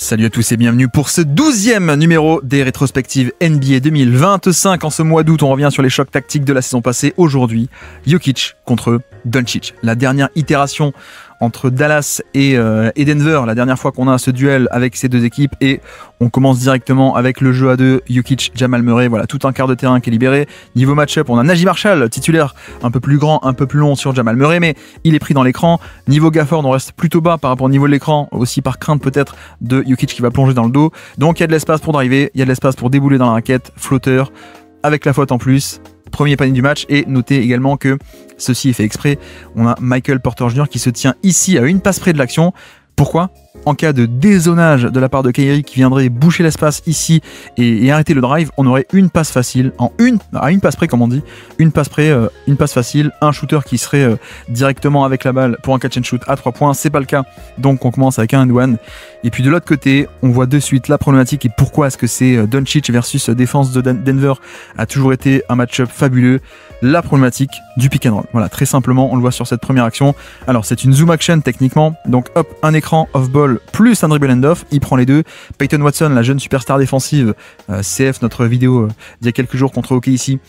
Salut à tous et bienvenue pour ce 12e numéro des rétrospectives NBA 2025. En ce mois d'août, on revient sur les chocs tactiques de la saison passée. Aujourd'hui, Jokic contre Doncic. La dernière itération entre Dallas et Denver, la dernière fois qu'on a ce duel avec ces deux équipes, et on commence directement avec le jeu à deux, Jokic, Jamal Murray, voilà, tout un quart de terrain qui est libéré. Niveau match-up, on a Naji Marshall, titulaire, un peu plus grand, un peu plus long sur Jamal Murray, mais il est pris dans l'écran. Niveau Gafford, on reste plutôt bas par rapport au niveau de l'écran, aussi par crainte peut-être de Jokic qui va plonger dans le dos. Donc il y a de l'espace pour driver, il y a de l'espace pour débouler dans la raquette, flotteur, avec la faute en plus. Premier panier du match, et notez également que ceci est fait exprès, on a Michael Porter Jr. qui se tient ici à une passe près de l'action. Pourquoi ? En cas de dézonage de la part de Kyrie qui viendrait boucher l'espace ici et arrêter le drive, on aurait une passe facile, à une passe près comme on dit, une passe facile, un shooter qui serait directement avec la balle pour un catch and shoot à 3 points, c'est pas le cas, donc on commence avec un and one. Et puis de l'autre côté, on voit de suite la problématique et pourquoi est-ce que c'est Doncic versus défense de Denver a toujours été un match-up fabuleux, la problématique du pick and roll. Voilà, très simplement, on le voit sur cette première action. Alors c'est une zoom action techniquement, donc hop, un écran off-ball plus un dribble end-off, il prend les deux. Peyton Watson, la jeune superstar défensive, CF, notre vidéo d'il y a quelques jours contre OKC,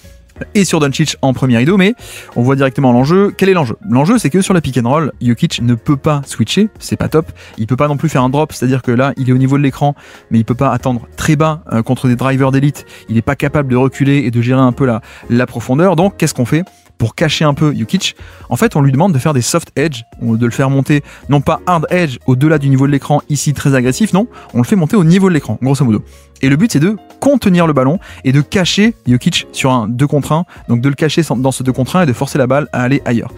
et sur Doncic en premier rideau, mais on voit directement l'enjeu. Quel est l'enjeu ? L'enjeu, c'est que sur la pick and roll, Jokic ne peut pas switcher, c'est pas top. Il peut pas non plus faire un drop, c'est-à-dire que là, il est au niveau de l'écran, mais il peut pas attendre très bas contre des drivers d'élite. Il est pas capable de reculer et de gérer un peu la profondeur. Donc, qu'est-ce qu'on fait ? Pour cacher un peu Jokic, en fait, on lui demande de faire des soft edge, de le faire monter, non pas hard edge au-delà du niveau de l'écran, ici très agressif, non, on le fait monter au niveau de l'écran, grosso modo. Et le but, c'est de contenir le ballon et de cacher Jokic sur un 2 contre 1, donc de le cacher dans ce 2 contre 1 et de forcer la balle à aller ailleurs.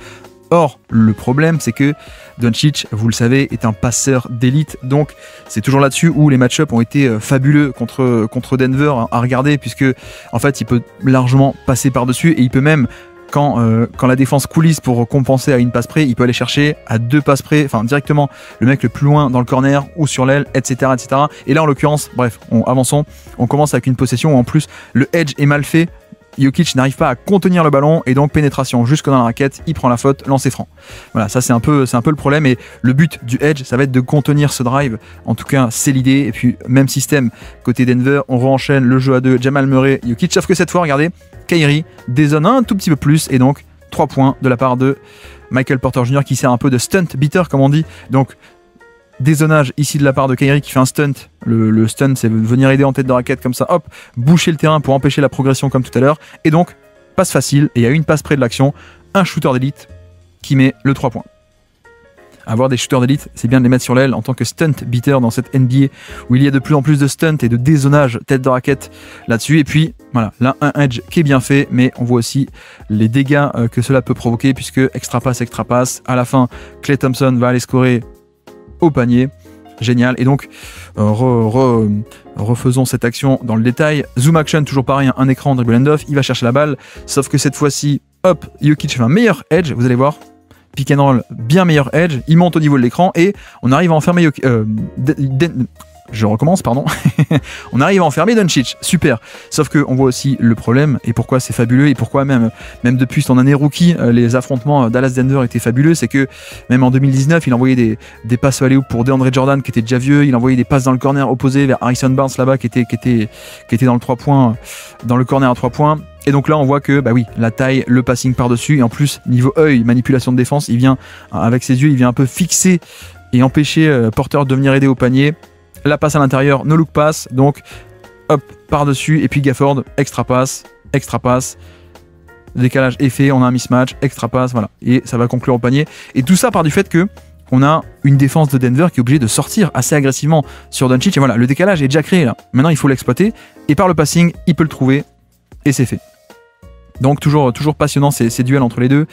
Or, le problème, c'est que Doncic, vous le savez, est un passeur d'élite, donc c'est toujours là-dessus où les match-ups ont été fabuleux contre Denver à regarder, puisque en fait, il peut largement passer par-dessus et il peut même, quand la défense coulisse pour compenser à une passe près, il peut aller chercher à 2 passes près, enfin directement le mec le plus loin dans le corner ou sur l'aile, etc., etc. Et là, en l'occurrence, bref, avançons, on commence avec une possession où en plus le edge est mal fait. Jokic n'arrive pas à contenir le ballon et donc pénétration jusque dans la raquette, il prend la faute, lancer franc. Voilà, ça c'est un peu le problème, et le but du edge, ça va être de contenir ce drive. En tout cas, c'est l'idée. Et puis même système côté Denver, on re-enchaîne le jeu à deux, Jamal Murray, Jokic, sauf que cette fois, regardez, Kyrie dézone un tout petit peu plus et donc 3 points de la part de Michael Porter Jr. qui sert un peu de stunt beater comme on dit. Donc dézonage ici de la part de Kyrie qui fait un stunt. Le stunt, c'est venir aider en tête de raquette comme ça, hop, boucher le terrain pour empêcher la progression comme tout à l'heure. Et donc, passe facile, et il y a une passe près de l'action, un shooter d'élite qui met le 3 points. Avoir des shooters d'élite, c'est bien de les mettre sur l'aile en tant que stunt beater dans cette NBA où il y a de plus en plus de stunt et de dézonage tête de raquette là-dessus. Et puis, voilà, là, un edge qui est bien fait, mais on voit aussi les dégâts que cela peut provoquer puisque extra passe. À la fin, Klay Thompson va aller scorer au panier. Génial. Et donc, refaisons cette action dans le détail. Zoom action, toujours pareil, un écran dribble end-off, il va chercher la balle, sauf que cette fois-ci, hop, Jokic fait un meilleur edge, vous allez voir. Pick and roll, bien meilleur edge, il monte au niveau de l'écran et on arrive à enfermer on arrive à enfermer Doncic, super. Sauf qu'on voit aussi le problème et pourquoi c'est fabuleux et pourquoi même depuis son année rookie, les affrontements Dallas-Denver étaient fabuleux, c'est que même en 2019, il envoyait des passes alley-oop pour DeAndre Jordan qui était déjà vieux, il envoyait des passes dans le corner opposé vers Harrison Barnes là-bas qui était dans le 3 points, dans le corner à 3 points. Et donc là, on voit que, bah oui, la taille, le passing par-dessus, et en plus, niveau œil, manipulation de défense, il vient, avec ses yeux, il vient un peu fixer et empêcher Porter de venir aider au panier. La passe à l'intérieur, no look pass, donc hop, par-dessus, et puis Gafford, extra passe, décalage est fait, on a un mismatch, extra passe, voilà, et ça va conclure au panier. Et tout ça part du fait que on a une défense de Denver qui est obligée de sortir assez agressivement sur Doncic, et voilà, le décalage est déjà créé là. Maintenant, il faut l'exploiter, et par le passing, il peut le trouver, et c'est fait. Donc toujours passionnant ces duels entre les deux.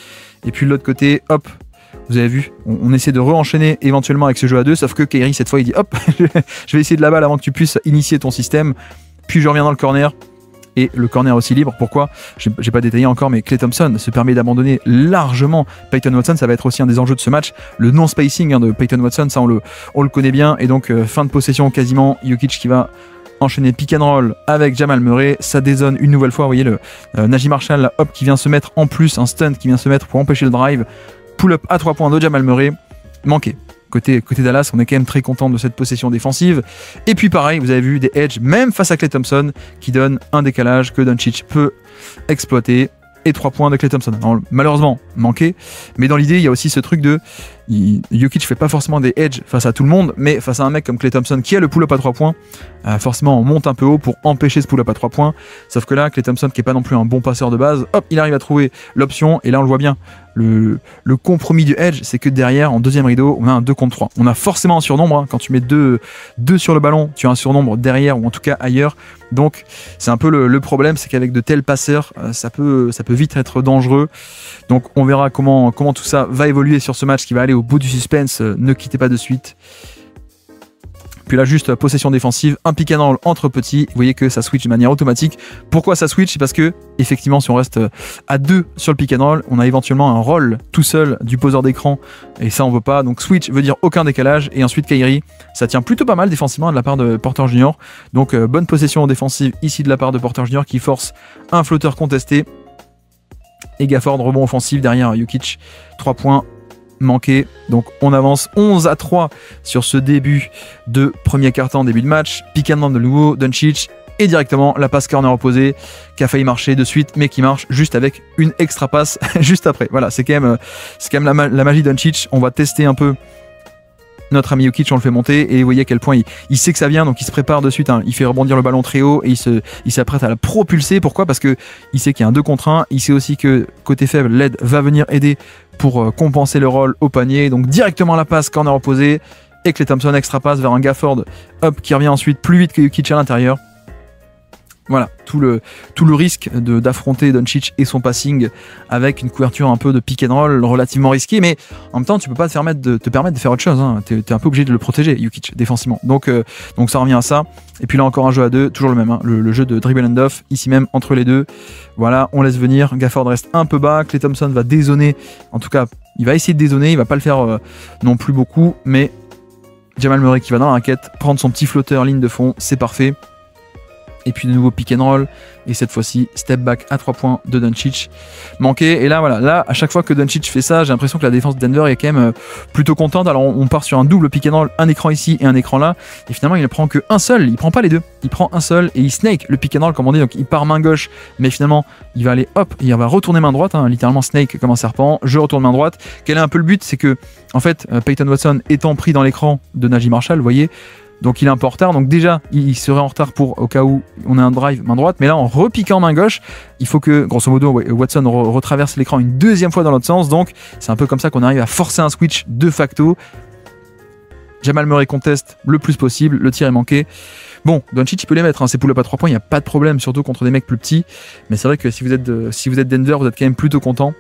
Et puis de l'autre côté, hop, vous avez vu, on essaie de re-enchaîner éventuellement avec ce jeu à deux, sauf que Kyrie cette fois il dit hop, je vais essayer de la balle avant que tu puisses initier ton système. Puis je reviens dans le corner. Et le corner aussi libre, pourquoi ? J'ai pas détaillé encore, mais Klay Thompson se permet d'abandonner largement Peyton Watson, ça va être aussi un des enjeux de ce match, le non-spacing de Peyton Watson, ça on le connaît bien, et donc fin de possession quasiment, Jokic qui va enchaîner pick and roll avec Jamal Murray, ça dézone une nouvelle fois, vous voyez le Naji Marshall là, hop, qui vient se mettre en plus, un stunt qui vient se mettre pour empêcher le drive, pull-up à 3 points de Jamal Murray, manqué. côté Dallas, on est quand même très content de cette possession défensive. Et puis pareil, vous avez vu des edges, même face à Klay Thompson, qui donnent un décalage que Doncic peut exploiter. Et 3 points de Klay Thompson. Alors, malheureusement, manqué. Mais dans l'idée, il y a aussi ce truc de... Jokic fait pas forcément des edges face à tout le monde, mais face à un mec comme Klay Thompson qui a le pull-up à 3 points, forcément on monte un peu haut pour empêcher ce pull-up à 3 points. Sauf que là, Klay Thompson, qui est pas non plus un bon passeur de base, hop, il arrive à trouver l'option. Et là, on le voit bien. Le compromis du edge, c'est que derrière, en deuxième rideau, on a un 2 contre 3. On a forcément un surnombre. Hein. Quand tu mets 2 sur le ballon, tu as un surnombre derrière ou en tout cas ailleurs. Donc, c'est un peu le problème, c'est qu'avec de tels passeurs, ça peut vite être dangereux. Donc, on verra comment tout ça va évoluer sur ce match qui va aller au bout du suspense. Ne quittez pas de suite. Puis là, juste possession défensive, un pick and roll entre petits. Vous voyez que ça switch de manière automatique. Pourquoi ça switch? C'est parce que, effectivement, si on reste à 2 sur le pick and roll, on a éventuellement un roll tout seul du poseur d'écran. Et ça, on veut pas. Donc, switch veut dire aucun décalage. Et ensuite, Kyrie, ça tient plutôt pas mal défensivement de la part de Porter Jr. Donc, bonne possession défensive ici de la part de Porter Jr. qui force un flotteur contesté. Et Gafford, rebond offensif derrière Jokic. 3 points. Manqué, donc on avance 11-3 sur ce début de premier quart-temps, début de match. Pick and roll de nouveau, Doncic et directement la passe corner opposée qui a failli marcher de suite mais qui marche juste avec une extra passe juste après. Voilà, c'est quand même la magie Doncic. On va tester un peu notre ami Jokic, on le fait monter et vous voyez à quel point il sait que ça vient, donc il se prépare de suite, hein. Il fait rebondir le ballon très haut et il s'apprête à la propulser. Pourquoi? Parce que il sait qu'il y a un 2 contre 1, il sait aussi que côté faible, l'aide va venir aider pour compenser le roll au panier, donc directement la passe corner opposé et Klay Thompson extra passe vers un Gafford hop, qui revient ensuite plus vite que Jokic à l'intérieur. Voilà, tout le risque d'affronter Doncic et son passing avec une couverture un peu de pick and roll relativement risquée, mais en même temps tu peux pas te permettre de faire autre chose, hein. T'es un peu obligé de le protéger, Jokic, défensivement. Donc ça revient à ça. Et puis là encore un jeu à 2, toujours le même, hein. Le jeu de dribble and off, ici même entre les deux. Voilà, on laisse venir, Gafford reste un peu bas, Klay Thompson va dézoner, en tout cas il va essayer de dézoner, il va pas le faire non plus beaucoup, mais Jamal Murray qui va dans la raquette, prendre son petit flotteur ligne de fond, c'est parfait. Et puis de nouveau pick and roll. Et cette fois-ci, step back à 3 points de Doncic. Manqué. Et là, voilà. Là, à chaque fois que Doncic fait ça, j'ai l'impression que la défense de Denver est quand même plutôt contente. Alors, on part sur un double pick and roll, un écran ici et un écran là. Et finalement, il ne prend qu'un seul. Il prend pas les deux. Il prend un seul et il snake le pick and roll, comme on dit. Donc, il part main gauche. Mais finalement, il va aller hop. Il va retourner main droite. Hein, littéralement snake comme un serpent. Je retourne main droite. Quel est un peu le but? C'est que, en fait, Peyton Watson étant pris dans l'écran de Najee Marshall, vous voyez. Donc il est un peu en retard, donc déjà il serait en retard pour au cas où on a un drive main droite, mais là en repiquant main gauche, il faut que grosso modo Watson retraverse l'écran une deuxième fois dans l'autre sens, donc c'est un peu comme ça qu'on arrive à forcer un switch de facto. Jamal Murray conteste le plus possible, le tir est manqué. Bon, Doncic il peut les mettre, hein, ses pull-up à 3 points, il n'y a pas de problème, surtout contre des mecs plus petits, mais c'est vrai que si vous êtes Denver, vous êtes quand même plutôt content.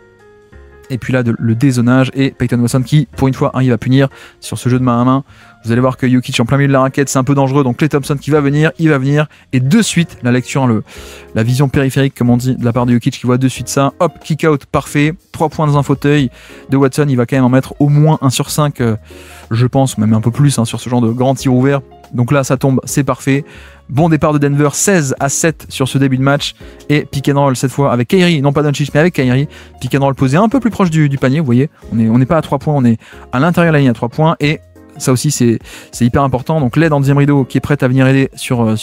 Et puis là, le dézonage et Peyton Watson qui, pour une fois, arrive à punir sur ce jeu de main à main. Vous allez voir que Jokic en plein milieu de la raquette, c'est un peu dangereux. Donc Klay Thompson qui va venir, il va venir. Et de suite, la lecture, la vision périphérique, comme on dit, de la part de Jokic qui voit de suite ça. Hop, kick out, parfait. 3 points dans un fauteuil de Watson. Il va quand même en mettre au moins 1 sur 5, je pense, même un peu plus, hein, sur ce genre de grand tir ouvert. Donc là, ça tombe, c'est parfait. Bon départ de Denver, 16-7 sur ce début de match. Et pick and roll cette fois avec Kyrie, non pas Doncic, mais avec Kyrie. Pick and roll posé un peu plus proche du panier, vous voyez. On n'est pas à 3 points, on est à l'intérieur de la ligne à 3 points. Et ça aussi, c'est hyper important. Donc l'aide en deuxième rideau qui est prête à venir aider sur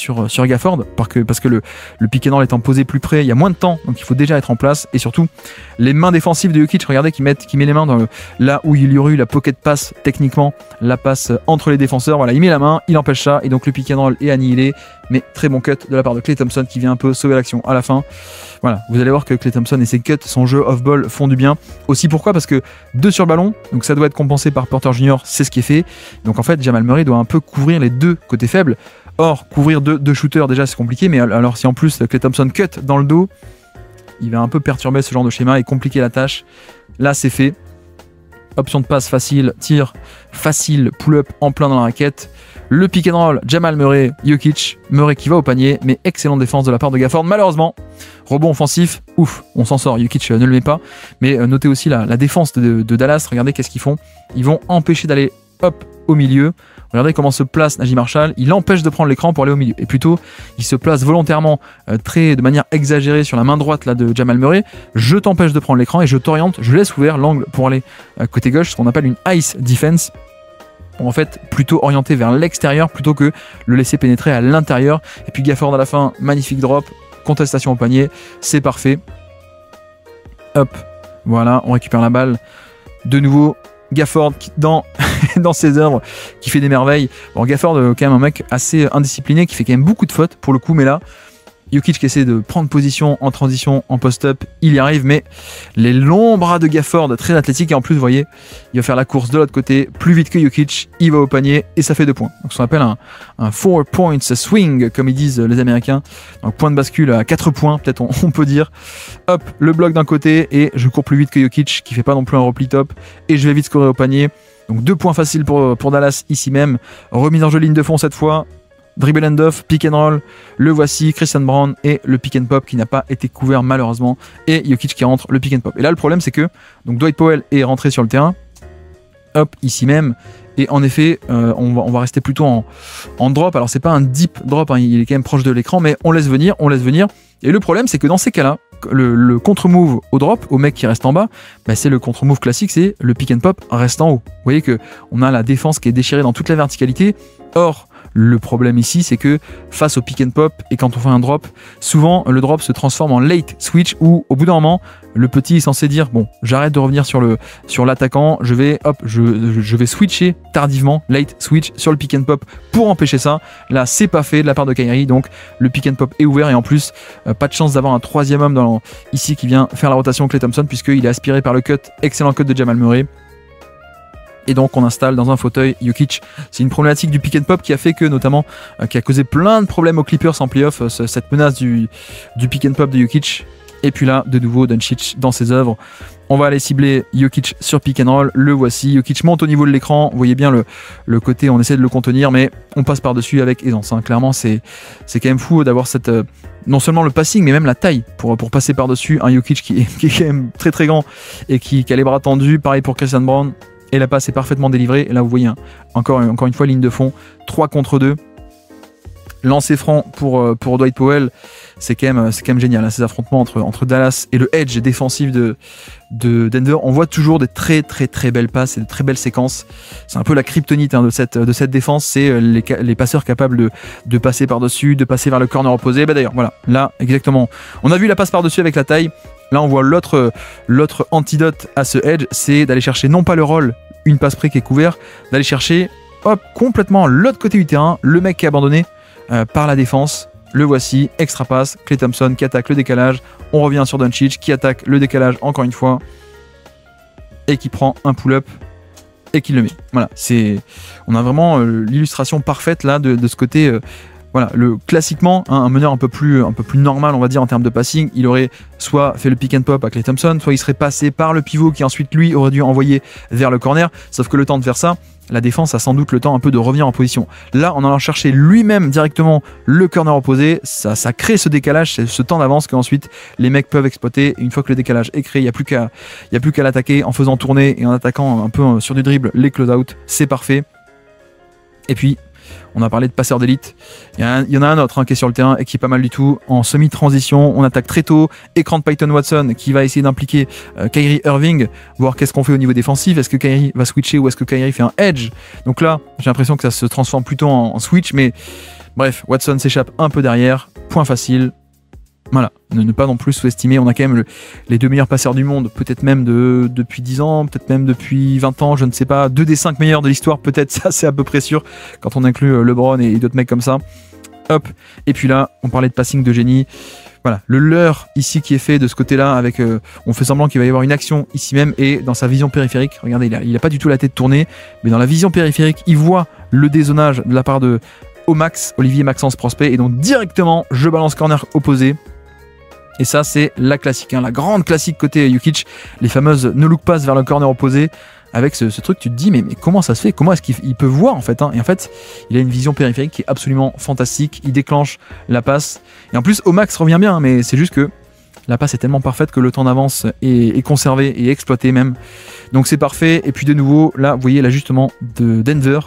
Gafford, parce que le pick and roll étant posé plus près, il y a moins de temps, donc il faut déjà être en place. Et surtout, les mains défensives de Jokic, regardez, qui met les mains dans là où il y aurait eu la pocket pass, techniquement, la passe entre les défenseurs. Voilà, il met la main, il empêche ça, et donc le pick and roll est annihilé. Mais très bon cut de la part de Klay Thompson qui vient un peu sauver l'action à la fin. Voilà, vous allez voir que Klay Thompson et ses cuts, son jeu off-ball font du bien. Aussi pourquoi? Parce que 2 sur le ballon, donc ça doit être compensé par Porter Jr., c'est ce qui est fait. Donc en fait, Jamal Murray doit un peu couvrir les deux côtés faibles. Or, couvrir deux shooters, déjà c'est compliqué, mais alors si en plus Klay Thompson cut dans le dos, il va un peu perturber ce genre de schéma et compliquer la tâche. Là, c'est fait. Option de passe facile, tir facile, pull-up en plein dans la raquette. Le pick and roll, Jamal Murray, Jokic, Murray qui va au panier, mais excellente défense de la part de Gafford. Malheureusement, rebond offensif, ouf, on s'en sort, Jokic ne le met pas. Mais notez aussi la défense de Dallas, regardez qu'est-ce qu'ils font. Ils vont empêcher d'aller hop au milieu. Regardez comment se place Najee Marshall, il empêche de prendre l'écran pour aller au milieu. Et plutôt, il se place volontairement de manière exagérée sur la main droite là, de Jamal Murray. Je t'empêche de prendre l'écran et je t'oriente, je laisse ouvert l'angle pour aller côté gauche, ce qu'on appelle une ice defense. pour en fait plutôt orienter vers l'extérieur plutôt que le laisser pénétrer à l'intérieur. Et puis Gafford à la fin, magnifique drop, contestation au panier, c'est parfait. Hop, voilà, on récupère la balle. De nouveau, Gafford dans, dans ses œuvres, qui fait des merveilles. Bon, Gafford, quand même un mec assez indiscipliné, qui fait quand même beaucoup de fautes pour le coup, mais là, Jokic qui essaie de prendre position en transition, en post-up, il y arrive, mais les longs bras de Gafford, très athlétique, et en plus, vous voyez, il va faire la course de l'autre côté, plus vite que Jokic, il va au panier, et ça fait 2 points. Donc, ce qu'on appelle un 4 points swing, comme ils disent les Américains. Donc, point de bascule à 4 points, peut-être on peut dire. Hop, le bloc d'un côté, et je cours plus vite que Jokic, qui fait pas non plus un repli top, et je vais vite scorer au panier. Donc, 2 points faciles pour Dallas, ici même. Remise en jeu ligne de fond cette fois. Dribble and off, pick and roll, le voici, Christian Brown et le pick and pop qui n'a pas été couvert malheureusement, et Jokic qui rentre le pick and pop. Et là le problème c'est que donc Dwight Powell est rentré sur le terrain, hop, ici même, et en effet on va rester plutôt en drop. Alors c'est pas un deep drop, hein, il est quand même proche de l'écran, mais on laisse venir, et le problème c'est que dans ces cas-là, le contre-move au drop, au mec qui reste en bas, bah c'est le contre-move classique, c'est le pick and pop reste en haut. Vous voyez que on a la défense qui est déchirée dans toute la verticalité. Or le problème ici, c'est que face au pick and pop et quand on fait un drop, souvent le drop se transforme en late switch où au bout d'un moment, le petit est censé dire bon, j'arrête de revenir sur l'attaquant, je vais switcher tardivement, late switch sur le pick and pop pour empêcher ça. Là, c'est pas fait de la part de Kyrie, donc le pick and pop est ouvert et en plus, pas de chance d'avoir un troisième homme ici qui vient faire la rotation Klay Thompson puisqu'il est aspiré par le cut, excellent cut de Jamal Murray. Et donc on installe dans un fauteuil Jokic. C'est une problématique du pick and pop qui a fait que notamment qui a causé plein de problèmes aux Clippers en playoff, cette menace du pick and pop de Jokic. Et puis là de nouveau Doncic dans ses œuvres. On va aller cibler Jokic sur pick and roll, le voici, Jokic monte au niveau de l'écran, vous voyez bien le côté, on essaie de le contenir mais on passe par dessus avec aisance, hein. Clairement c'est quand même fou d'avoir cette non seulement le passing mais même la taille pour passer par dessus un Jokic qui est quand même très très grand et qui a les bras tendus. Pareil pour Christian Brown. Et la passe est parfaitement délivrée. Et là, vous voyez, encore une fois, ligne de fond, 3 contre 2. Lancer franc pour Dwight Powell, c'est quand même génial. Hein, ces affrontements entre Dallas et le edge défensif de Denver. On voit toujours des très très très belles passes et de très belles séquences. C'est un peu la kryptonite de cette défense. C'est les passeurs capables de passer par-dessus, de passer vers le corner opposé. Bah d'ailleurs, voilà, là, exactement. On a vu la passe par-dessus avec la taille. Là, on voit l'autre antidote à ce edge, c'est d'aller chercher non pas le roll, une passe près qui est couvert, d'aller chercher complètement l'autre côté du terrain, le mec qui est abandonné par la défense. Le voici, extra passe, Klay Thompson qui attaque le décalage. On revient sur Doncic qui attaque le décalage encore une fois et qui prend un pull-up et qui le met. Voilà, on a vraiment l'illustration parfaite là de ce côté. Voilà, classiquement, un meneur un peu plus normal, on va dire, en termes de passing, il aurait soit fait le pick and pop à Klay Thompson, soit il serait passé par le pivot qui ensuite, lui, aurait dû envoyer vers le corner. Sauf que le temps de faire ça, la défense a sans doute le temps un peu de revenir en position. Là, en allant chercher lui-même directement le corner opposé, ça crée ce décalage, ce temps d'avance qu'ensuite les mecs peuvent exploiter. Et une fois que le décalage est créé, il n'y a plus qu'à l'attaquer en faisant tourner et en attaquant un peu sur du dribble les close-out. C'est parfait. Et puis, on a parlé de passeur d'élite. Il y en a un autre qui est sur le terrain et qui est pas mal du tout. En semi-transition, on attaque très tôt. Écran de Peyton Watson qui va essayer d'impliquer Kyrie Irving, voir qu'est-ce qu'on fait au niveau défensif. Est-ce que Kyrie va switcher ou est-ce que Kyrie fait un edge? Donc là, j'ai l'impression que ça se transforme plutôt en switch. Mais bref, Watson s'échappe un peu derrière. Point facile. Voilà, ne pas non plus sous-estimer. On a quand même les 2 meilleurs passeurs du monde, peut-être même depuis 10 ans, peut-être même depuis 20 ans, je ne sais pas. 2 des 5 meilleurs de l'histoire, peut-être, ça c'est à peu près sûr, quand on inclut LeBron et d'autres mecs comme ça. Hop, et puis là, on parlait de passing de génie. Voilà, le leurre ici qui est fait de ce côté-là, avec on fait semblant qu'il va y avoir une action ici même, et dans sa vision périphérique, regardez, il a pas du tout la tête tournée, mais dans la vision périphérique, il voit le dézonage de la part de Olivier Maxence Prospect, et donc directement, je balance corner opposé. Et ça, c'est la classique, la grande classique côté Jokic, les fameuses no look pass vers le corner opposé. Avec ce truc, tu te dis, mais comment ça se fait? Comment est-ce qu'il peut voir en fait, Et en fait, il a une vision périphérique qui est absolument fantastique. Il déclenche la passe. Et en plus, Omax revient bien, mais c'est juste que la passe est tellement parfaite que le temps d'avance est conservé et exploité même. Donc c'est parfait. Et puis de nouveau, là, vous voyez l'ajustement de Denver,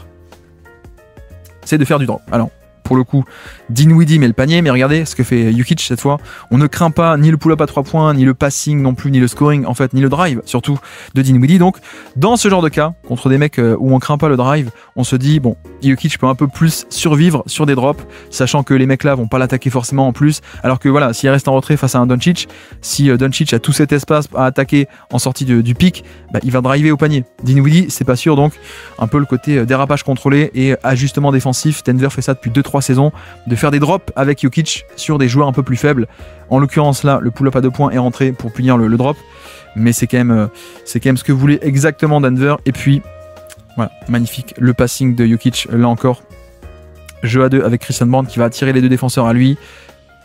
c'est de faire du drop. Alors, pour le coup, Dinwiddie met le panier, mais regardez ce que fait Jokic cette fois. On ne craint pas ni le pull-up à 3 points, ni le passing non plus, ni le scoring, en fait, ni le drive, surtout de Dinwiddie. Donc, dans ce genre de cas, contre des mecs où on craint pas le drive, on se dit, bon, Jokic peut un peu plus survivre sur des drops, sachant que les mecs là vont pas l'attaquer forcément en plus, alors que voilà, s'il reste en retrait face à un Doncic, si Doncic a tout cet espace à attaquer en sortie du pic, bah, il va driver au panier. Dinwiddie, c'est pas sûr, donc un peu le côté dérapage contrôlé et ajustement défensif. Denver fait ça depuis 2-3 saisons, de faire des drops avec Jokic sur des joueurs un peu plus faibles. En l'occurrence là, le pull-up à 2 points est rentré pour punir le drop, mais c'est quand même ce que voulait exactement Denver. Et puis voilà, magnifique le passing de Jokic, là encore jeu à 2 avec Christian Brown qui va attirer les deux défenseurs à lui.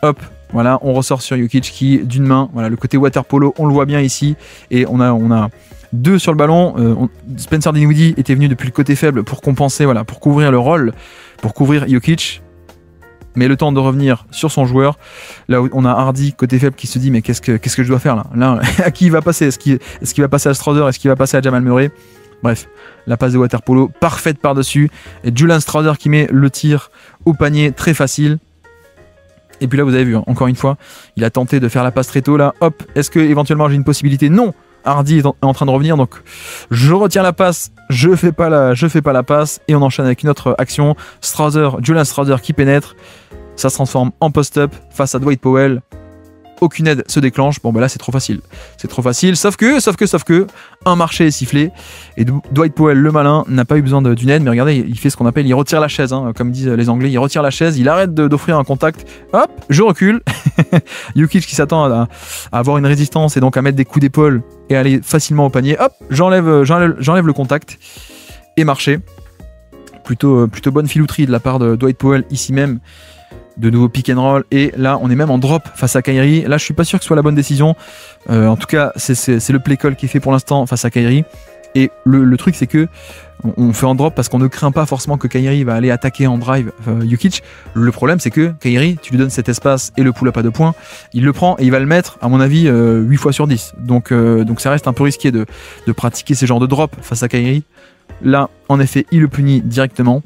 Hop, voilà, on ressort sur Jokic qui d'une main, voilà, le côté water polo, on le voit bien ici, et on a 2 sur le ballon. Spencer Dinwiddie était venu depuis le côté faible pour compenser, voilà, pour couvrir le rôle, pour couvrir Jokic. Mais le temps de revenir sur son joueur, là où on a Hardy côté faible qui se dit mais qu'est-ce que je dois faire là à qui il va passer, est-ce qu'il va passer à Strouder, est-ce qu'il va passer à Jamal Murray? Bref, la passe de water polo parfaite par-dessus, et Julian Strouder qui met le tir au panier très facile. Et puis là vous avez vu, encore une fois, il a tenté de faire la passe très tôt là, hop, est-ce que éventuellement j'ai une possibilité? Non, Hardy est en train de revenir, donc je retiens la passe, je fais pas la passe, et on enchaîne avec une autre action. Julian Strouder qui pénètre, ça se transforme en post-up face à Dwight Powell. Aucune aide se déclenche. Bon, bah là, c'est trop facile. C'est trop facile. Sauf que, un marché est sifflé. Et Dwight Powell, le malin, n'a pas eu besoin d'une aide. Mais regardez, il fait ce qu'on appelle, il retire la chaise. Hein, comme disent les Anglais, il retire la chaise. Il arrête d'offrir un contact. Hop, je recule. Jokic qui s'attend à avoir une résistance et donc à mettre des coups d'épaule et aller facilement au panier. Hop, j'enlève le contact et marché. Plutôt bonne filouterie de la part de Dwight Powell ici même. De nouveau pick and roll, et là on est même en drop face à Kyrie. Là je suis pas sûr que ce soit la bonne décision, en tout cas c'est le play call qui est fait pour l'instant face à Kyrie. Et le truc c'est que on fait en drop parce qu'on ne craint pas forcément que Kyrie va aller attaquer en drive Jokic. Le problème c'est que Kyrie, tu lui donnes cet espace et le pull-up à 2 points, il le prend et il va le mettre à mon avis 8 fois sur 10. Donc ça reste un peu risqué de pratiquer ces genres de drop face à Kyrie. Là en effet il le punit directement.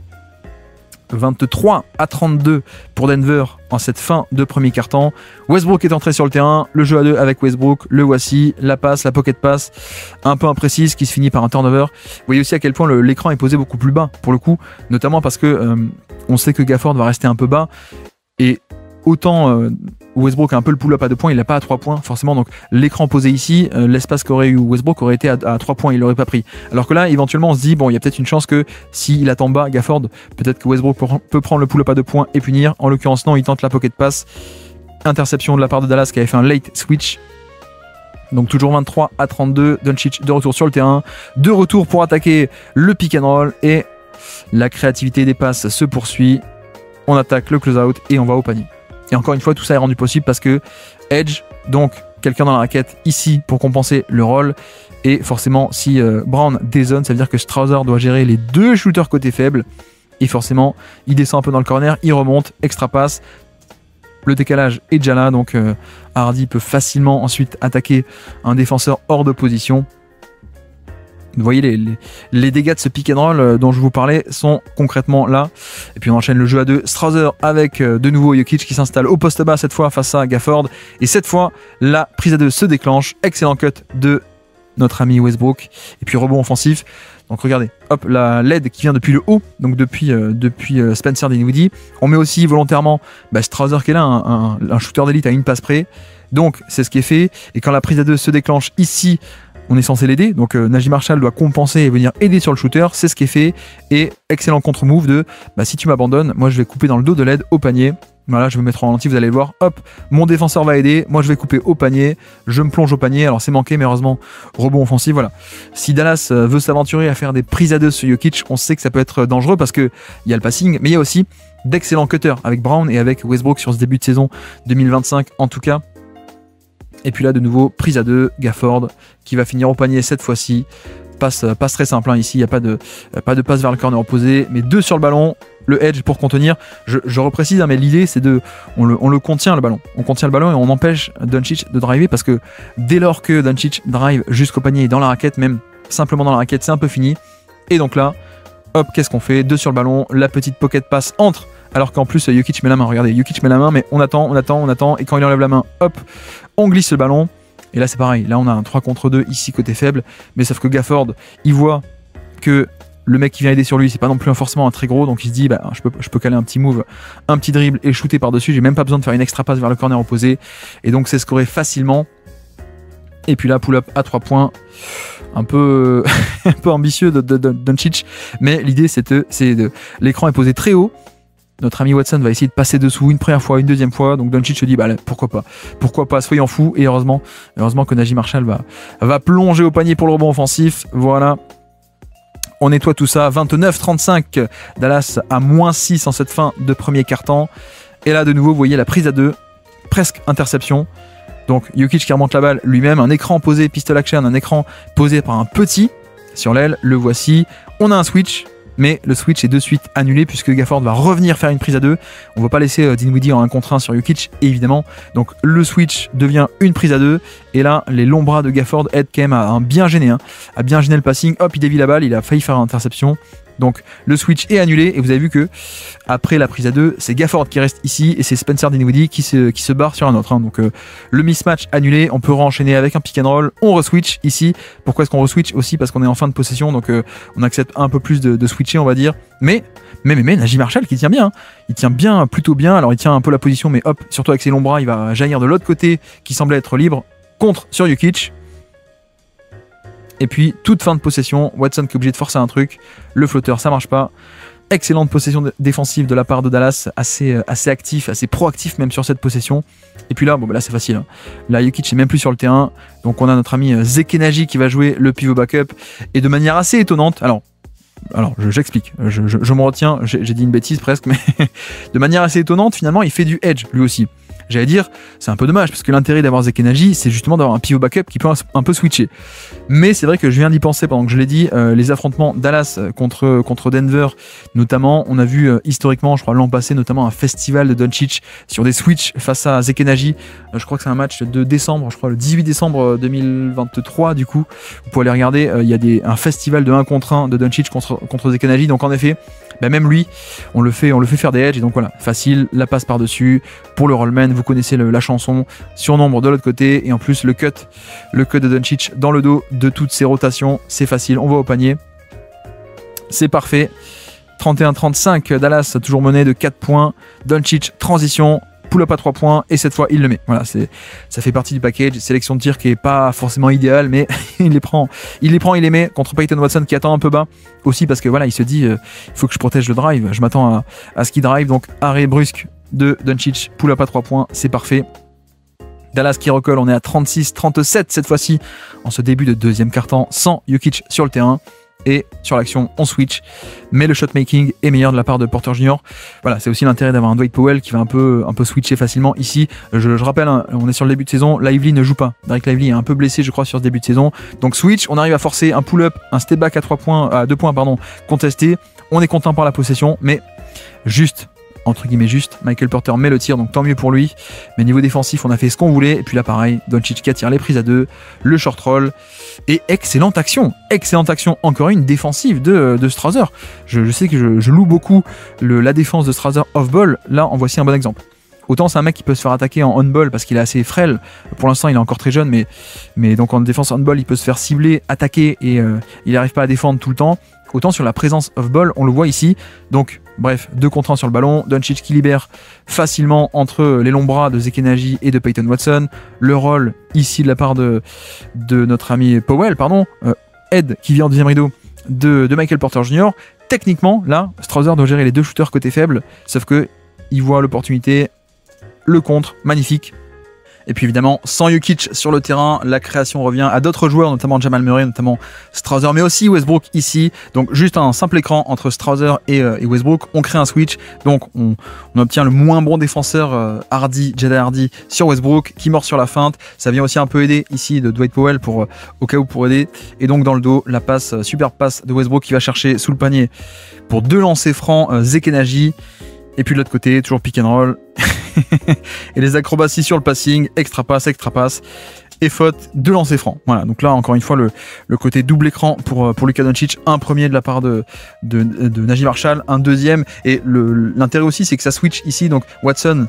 23-32 pour Denver en cette fin de premier quart-temps. Westbrook est entré sur le terrain, le jeu à 2 avec Westbrook, le voici, la passe, la pocket pass un peu imprécise qui se finit par un turnover. Vous voyez aussi à quel point l'écran est posé beaucoup plus bas pour le coup, notamment parce que on sait que Gafford va rester un peu bas, et autant Westbrook a un peu le pull-up à 2 points, il n'a pas à 3 points forcément, donc l'écran posé ici, l'espace qu'aurait eu Westbrook aurait été à 3 points, il l'aurait pas pris. Alors que là, éventuellement, on se dit, bon, il y a peut-être une chance que s'il attend bas Gafford, peut-être que Westbrook peut prendre le pull-up à 2 points et punir. En l'occurrence, non, il tente la pocket pass. Interception de la part de Dallas qui avait fait un late switch. Donc toujours 23-32, Doncic de retour sur le terrain, de retour pour attaquer le pick and roll, et la créativité des passes se poursuit. On attaque le close-out et on va au panier. Et encore une fois, tout ça est rendu possible parce que Edge, donc quelqu'un dans la raquette ici pour compenser le rôle. Et forcément, si Brown dézone, ça veut dire que Strouder doit gérer les 2 shooters côté faible. Et forcément, il descend un peu dans le corner, il remonte, extra passe. Le décalage est déjà là, donc Hardy peut facilement ensuite attaquer un défenseur hors de position. Vous voyez, les dégâts de ce pick and roll dont je vous parlais sont concrètement là. Et puis on enchaîne le jeu à 2. Strouder avec de nouveau Jokic qui s'installe au poste bas cette fois face à Gafford. Et cette fois, la prise à 2 se déclenche. Excellent cut de notre ami Westbrook. Et puis rebond offensif. Donc regardez, hop, la LED qui vient depuis le haut, donc depuis Spencer Dinwiddie. On met aussi volontairement Strouder qui est là, un shooter d'élite à une passe près. Donc c'est ce qui est fait. Et quand la prise à 2 se déclenche ici, on est censé l'aider, donc Najee Marshall doit compenser et venir aider sur le shooter, c'est ce qui est fait. Et excellent contre-move de si tu m'abandonnes, moi je vais couper dans le dos de l'aide au panier. Voilà, je vais me mettre en ralenti, vous allez le voir. Hop, mon défenseur va aider, moi je vais couper au panier, je me plonge au panier. Alors c'est manqué, mais heureusement, rebond offensif. Voilà. Si Dallas veut s'aventurer à faire des prises à 2 sur Jokic, on sait que ça peut être dangereux parce qu'il y a le passing, mais il y a aussi d'excellents cutters avec Brown et avec Westbrook sur ce début de saison 2025 en tout cas. Et puis là de nouveau prise à 2, Gafford qui va finir au panier cette fois-ci. Passe très simple hein, ici, il n'y a pas de passe vers le corner opposé, mais 2 sur le ballon, le edge pour contenir. Je reprécise, hein, mais l'idée c'est on le contient le ballon. On contient le ballon et on empêche Doncic de driver parce que dès lors que Doncic drive jusqu'au panier et dans la raquette, même simplement dans la raquette, c'est un peu fini. Et donc là, hop, qu'est-ce qu'on fait? 2 sur le ballon, la petite pocket pass entre alors qu'en plus Jokic met la main. Regardez, Jokic met la main, mais on attend, et quand il enlève la main, hop, on glisse le ballon. Et là c'est pareil, là on a un 3 contre 2 ici côté faible, mais sauf que Gafford, il voit que le mec qui vient aider sur lui, c'est pas non plus forcément un très gros, donc il se dit bah je peux caler un petit move, un petit dribble et shooter par-dessus, j'ai même pas besoin de faire une extra passe vers le corner opposé, et donc c'est scoré facilement. Et puis là, pull-up à 3 points, un peu ambitieux de Doncic, mais l'idée l'écran est posé très haut. Notre ami Watson va essayer de passer dessous une première fois, une deuxième fois, donc Doncic se dit bah pourquoi pas, soyons fous, et heureusement que Najee Marshall va plonger au panier pour le rebond offensif. Voilà. On nettoie tout ça, 29-35, Dallas à -6 en cette fin de premier quart-temps. Et là, de nouveau, vous voyez la prise à 2, presque interception. Donc Jokic qui remonte la balle lui-même, un écran posé, pistol action, un écran posé par un petit sur l'aile, le voici. On a un switch, mais le switch est de suite annulé puisque Gafford va revenir faire une prise à 2. On ne va pas laisser Dinwiddie en 1 contre 1 sur Jokic, évidemment. Donc le switch devient une prise à 2. Et là, les longs bras de Gafford aident quand même à bien gêner le passing. Hop, il dévie la balle, il a failli faire une interception. Donc le switch est annulé et vous avez vu que après la prise à 2, c'est Gafford qui reste ici et c'est Spencer Dinwiddie qui se barre sur un autre. Donc le mismatch annulé, on peut renchaîner avec un pick and roll, on reswitch ici. Pourquoi est-ce qu'on reswitch aussi? Parce qu'on est en fin de possession, donc on accepte un peu plus de switcher, on va dire. Mais Najee Marshall qui tient bien, il tient bien, plutôt bien. Alors il tient un peu la position, mais hop, surtout avec ses longs bras, il va jaillir de l'autre côté qui semblait être libre, contre sur Jokic. Et puis, toute fin de possession, Watson qui est obligé de forcer un truc. Le flotteur, ça marche pas. Excellente possession défensive de la part de Dallas, assez actif, assez proactif même sur cette possession. Et puis là, là c'est facile. Là, Jokic n'est même plus sur le terrain. Donc on a notre ami Zekenaji qui va jouer le pivot backup. Et de manière assez étonnante, alors j'explique, je me retiens, j'ai dit une bêtise presque, mais de manière assez étonnante, finalement, il fait du edge lui aussi. J'allais dire, c'est un peu dommage parce que l'intérêt d'avoir Zekenaji, c'est justement d'avoir un pivot backup qui peut un peu switcher. Mais c'est vrai que je viens d'y penser pendant que je l'ai dit, les affrontements Dallas contre Denver, notamment, on a vu historiquement, je crois l'an passé, notamment un festival de Doncic sur des switches face à Zekenaji. Je crois que c'est un match de décembre, je crois le 18 décembre 2023 du coup. Vous pouvez aller regarder, il y a un festival de 1 contre 1 de Doncic contre Zekenaji, donc en effet, même lui, on le fait faire des edges, et donc voilà, facile, la passe par-dessus, pour le rollman, vous connaissez la chanson, surnombre de l'autre côté, et en plus le cut de Doncic dans le dos de toutes ces rotations, c'est facile, on va au panier, c'est parfait. 31-35, Dallas toujours mené de 4 points, Doncic, transition, pull-up à 3 points, et cette fois il le met. Voilà, ça fait partie du package, sélection de tir qui est pas forcément idéale, mais il les prend, il les met contre Peyton Watson qui attend un peu bas, aussi parce que voilà, il se dit, il faut que je protège le drive, je m'attends à ce qu'il drive, donc arrêt brusque de Doncic, pull-up à 3 points, c'est parfait. Dallas qui recolle, on est à 36-37 cette fois-ci, en ce début de deuxième quart-temps, sans Jokic sur le terrain. Et sur l'action, on switch. Mais le shot-making est meilleur de la part de Porter Jr. Voilà, c'est aussi l'intérêt d'avoir un Dwight Powell qui va un peu switcher facilement. Ici, je rappelle, on est sur le début de saison. Lively ne joue pas. Derek Lively est un peu blessé, je crois, sur ce début de saison. Donc switch, on arrive à forcer un pull-up, un step back à 2 points, contesté. On est content par la possession, mais juste, entre guillemets juste, Michael Porter met le tir, donc tant mieux pour lui. Mais niveau défensif, on a fait ce qu'on voulait. Et puis là, pareil, Doncic qui attire les prises à 2, le short roll. Et excellente action, encore une défensive de Strawther. Je sais que je loue beaucoup la défense de Strawther off-ball. Là, en voici un bon exemple. Autant c'est un mec qui peut se faire attaquer en on-ball parce qu'il est assez frêle. Pour l'instant, il est encore très jeune, mais donc en défense on-ball, il peut se faire cibler, attaquer et il n'arrive pas à défendre tout le temps. Autant sur la présence off-ball, on le voit ici. Donc, bref, 2 contre 1 sur le ballon. Doncic qui libère facilement entre les longs bras de Zekenaji et de Peyton Watson. Le roll ici de la part de notre ami Powell, Ed qui vient en deuxième rideau de Michael Porter Jr. Techniquement, là, Strawther doit gérer les 2 shooters côté faible, sauf que il voit l'opportunité, le contre, magnifique. Et puis évidemment, sans Jokic sur le terrain, la création revient à d'autres joueurs, notamment Jamal Murray, notamment Strawther, mais aussi Westbrook ici. Donc juste un simple écran entre Strawther et Westbrook, on crée un switch. Donc on obtient le moins bon défenseur Jedi Hardy sur Westbrook, qui mord sur la feinte. Ça vient aussi un peu aider ici de Dwight Powell au cas où pour aider. Et donc dans le dos, la passe, superbe passe de Westbrook qui va chercher sous le panier pour 2 lancers francs Zekenaji. Et puis de l'autre côté, toujours pick and roll. Et les acrobaties sur le passing, extra passe. et faute de lancer franc. Voilà, donc là encore une fois le côté double écran pour Luka Doncic, un premier de la part de Naji Marshall, un deuxième, et l'intérêt aussi c'est que ça switch ici, donc Watson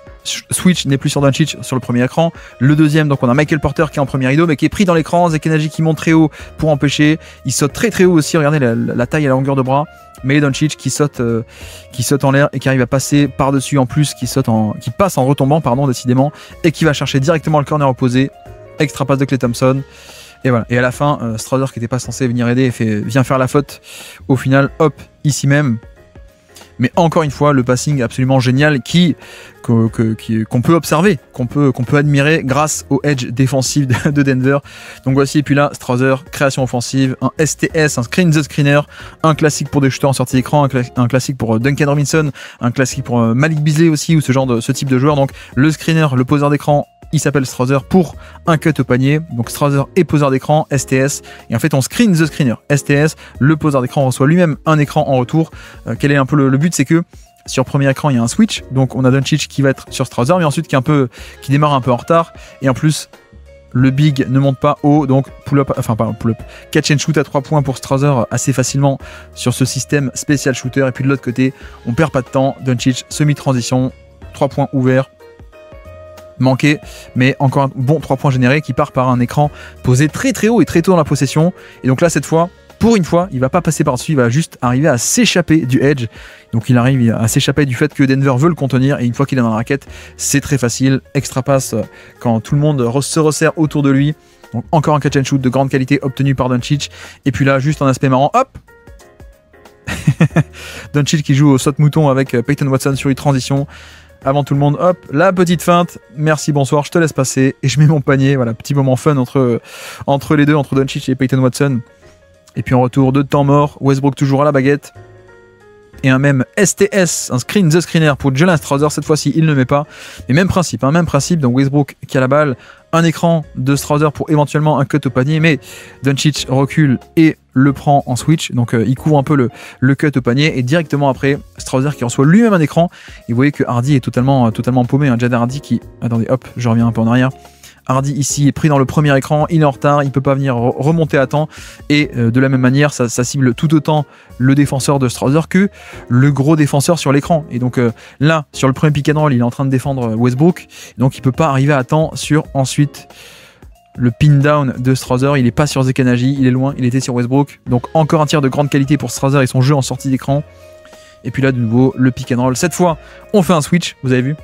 switch n'est plus sur Doncic sur le premier écran, le deuxième, donc on a Michael Porter qui est en premier rideau mais qui est pris dans l'écran, Zekenaji qui monte très haut pour empêcher, il saute très haut aussi, regardez la taille et la longueur de bras, mais Doncic qui saute en l'air et qui arrive à passer par-dessus en plus, qui passe en retombant, pardon, décidément, et qui va chercher directement le corner opposé. Extra passe de Klay Thompson. Et voilà. Et à la fin, Strawther qui n'était pas censé venir aider vient faire la faute. Au final, hop, ici même. Mais encore une fois, le passing absolument génial qu'on peut observer, qu'on peut admirer grâce au edge défensif de Denver. Donc voici, et puis là, Strawther, création offensive, un STS, un screen the screener, un classique pour des shooters en sortie d'écran, un classique pour Duncan Robinson, un classique pour Malik Beasley aussi, ou ce type de joueur. Donc le screener, le poseur d'écran, il s'appelle Strawther pour un cut au panier. Donc Strawther est poseur d'écran, STS. Et en fait, on screen the screener, STS. Le poseur d'écran reçoit lui-même un écran en retour. Quel est un peu le but, c'est que sur premier écran, il y a un switch. Donc on a Doncic qui va être sur Strawther, mais ensuite qui démarre un peu en retard. Et en plus, le big ne monte pas haut. Donc catch and shoot à 3 points pour Strawther assez facilement sur ce système spécial shooter. Et puis de l'autre côté, on perd pas de temps. Doncic, semi-transition, 3 points ouverts. Manqué, mais encore un bon 3 points générés qui part par un écran posé très haut et très tôt dans la possession. Et donc là, cette fois, pour une fois, il va pas passer par-dessus, il va juste arriver à s'échapper du edge. Donc il arrive à s'échapper du fait que Denver veut le contenir, et une fois qu'il est dans la raquette, c'est très facile. Extra passe quand tout le monde se resserre autour de lui. Donc encore un catch and shoot de grande qualité obtenu par Doncic. Et puis là, juste un aspect marrant, hop, Doncic qui joue au saut mouton avec Peyton Watson sur une transition. Avant tout le monde, hop, la petite feinte, merci, bonsoir, je te laisse passer, et je mets mon panier, voilà, petit moment fun entre les deux, entre Doncic et Peyton Watson. Et puis en retour, de temps mort, Westbrook toujours à la baguette, et un même STS, un screen the screener pour Jalen Strawther, cette fois-ci il ne met pas, mais même principe, donc Westbrook qui a la balle, un écran de Strawther pour éventuellement un cut au panier, mais Doncic recule et le prend en switch, donc il couvre un peu le cut au panier, et directement après, Strawther qui reçoit lui-même un écran, et vous voyez que Hardy est totalement paumé, Jaden Hardy qui, attendez hop, je reviens un peu en arrière, Hardy ici est pris dans le premier écran, il est en retard, il peut pas venir remonter à temps, et de la même manière ça cible tout autant le défenseur de Strawther que le gros défenseur sur l'écran. Et donc là, sur le premier pick and roll, il est en train de défendre Westbrook, donc il peut pas arriver à temps sur ensuite le pin down de Strawther. Il est pas sur Zekenaji, il est loin, il était sur Westbrook, donc encore un tir de grande qualité pour Strawther et son jeu en sortie d'écran. Et puis là de nouveau le pick and roll, cette fois on fait un switch, vous avez vu,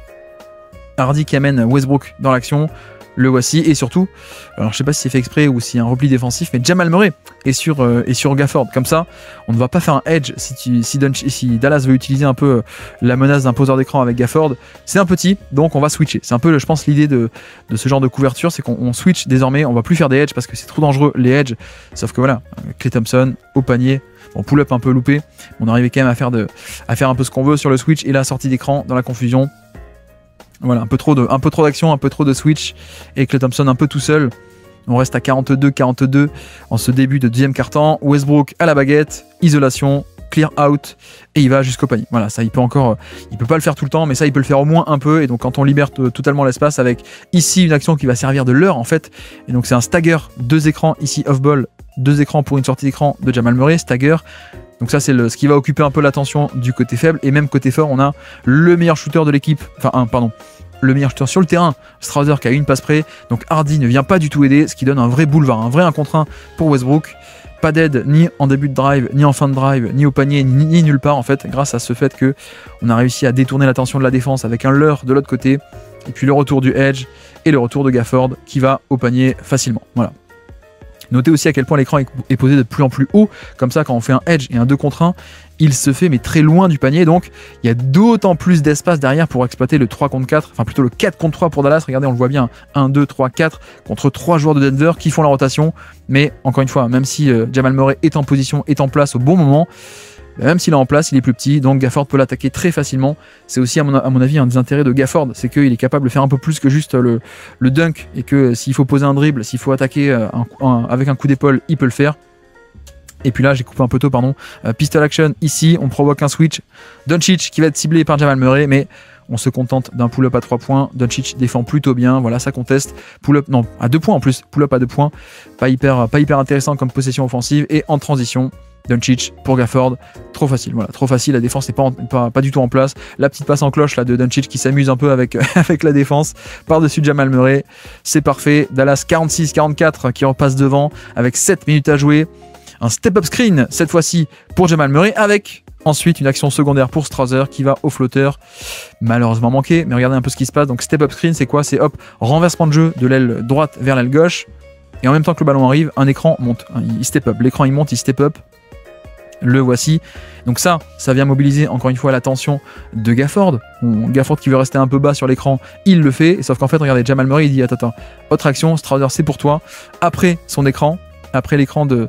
Hardy qui amène Westbrook dans l'action, le voici, et surtout, alors je sais pas si c'est fait exprès ou si un repli défensif, mais Jamal Murray est sur Gafford, comme ça on ne va pas faire un edge si Dallas veut utiliser un peu la menace d'un poseur d'écran avec Gafford, c'est un petit, donc on va switcher, c'est un peu je pense l'idée de ce genre de couverture, c'est qu'on switch désormais, on va plus faire des edges parce que c'est trop dangereux les edges, sauf que voilà, Klay Thompson au panier, bon pull-up un peu loupé, on arrivait quand même à faire un peu ce qu'on veut sur le switch, et la sortie d'écran dans la confusion. Voilà, un peu trop d'action, un peu trop de switch, et Klay Thompson un peu tout seul. On reste à 42 en ce début de deuxième quart-temps. Westbrook à la baguette, isolation, clear out, et il va jusqu'au panier. Voilà, ça il peut pas le faire tout le temps, mais ça il peut le faire au moins un peu, et donc quand on libère totalement l'espace avec ici une action qui va servir de leurre en fait, et donc c'est un stagger, 2 écrans ici off-ball, 2 écrans pour une sortie d'écran de Jamal Murray, stagger. Donc ça c'est ce qui va occuper un peu l'attention du côté faible, et même côté fort on a le meilleur shooter de l'équipe, le meilleur shooter sur le terrain, Strawther qui a une passe près, donc Hardy ne vient pas du tout aider, ce qui donne un vrai boulevard, un vrai 1 contre 1 pour Westbrook. Pas d'aide ni en début de drive, ni en fin de drive, ni au panier, ni nulle part en fait, grâce à ce fait que on a réussi à détourner l'attention de la défense avec un leurre de l'autre côté, et puis le retour du edge et le retour de Gafford qui va au panier facilement. Voilà. Notez aussi à quel point l'écran est posé de plus en plus haut, comme ça quand on fait un edge et un 2 contre 1, il se fait mais très loin du panier, donc il y a d'autant plus d'espace derrière pour exploiter le 3 contre 4, enfin plutôt le 4 contre 3 pour Dallas, regardez on le voit bien, 1, 2, 3, 4 contre 3 joueurs de Denver qui font la rotation, mais encore une fois, même si Jamal Murray est en position, est en place au bon moment, même s'il est en place, il est plus petit, donc Gafford peut l'attaquer très facilement. C'est aussi à mon avis un des intérêts de Gafford, c'est qu'il est capable de faire un peu plus que juste le dunk, et que s'il faut poser un dribble, s'il faut attaquer avec un coup d'épaule, il peut le faire. Et puis là j'ai coupé un peu tôt, pistol action ici, on provoque un switch, Doncic qui va être ciblé par Jamal Murray, mais On se contente d'un pull-up à 3 points. Doncic défend plutôt bien. Voilà, ça conteste. Pull-up, non, à 2 points en plus. Pull-up à 2 points. Pas hyper intéressant comme possession offensive. Et en transition, Doncic pour Gafford. Trop facile. Voilà, trop facile. La défense n'est pas du tout en place. La petite passe en cloche là, de Doncic qui s'amuse un peu avec, avec la défense. Par-dessus Jamal Murray. C'est parfait. Dallas 46-44 qui repasse devant avec 7 minutes à jouer. Un step-up screen cette fois-ci pour Jamal Murray avec ensuite une action secondaire pour Strawther qui va au flotteur. Malheureusement manqué, mais regardez un peu ce qui se passe. Donc step-up screen, c'est quoi? C'est hop, renversement de jeu de l'aile droite vers l'aile gauche. Et en même temps que le ballon arrive, un écran monte. Il step up. L'écran il monte, il step up. Le voici. Donc ça vient mobiliser encore une fois l'attention de Gafford. Gafford qui veut rester un peu bas sur l'écran, il le fait. Sauf qu'en fait, regardez, Jamal Murray, il dit attends, autre action, Strawther c'est pour toi. Après son écran, après l'écran de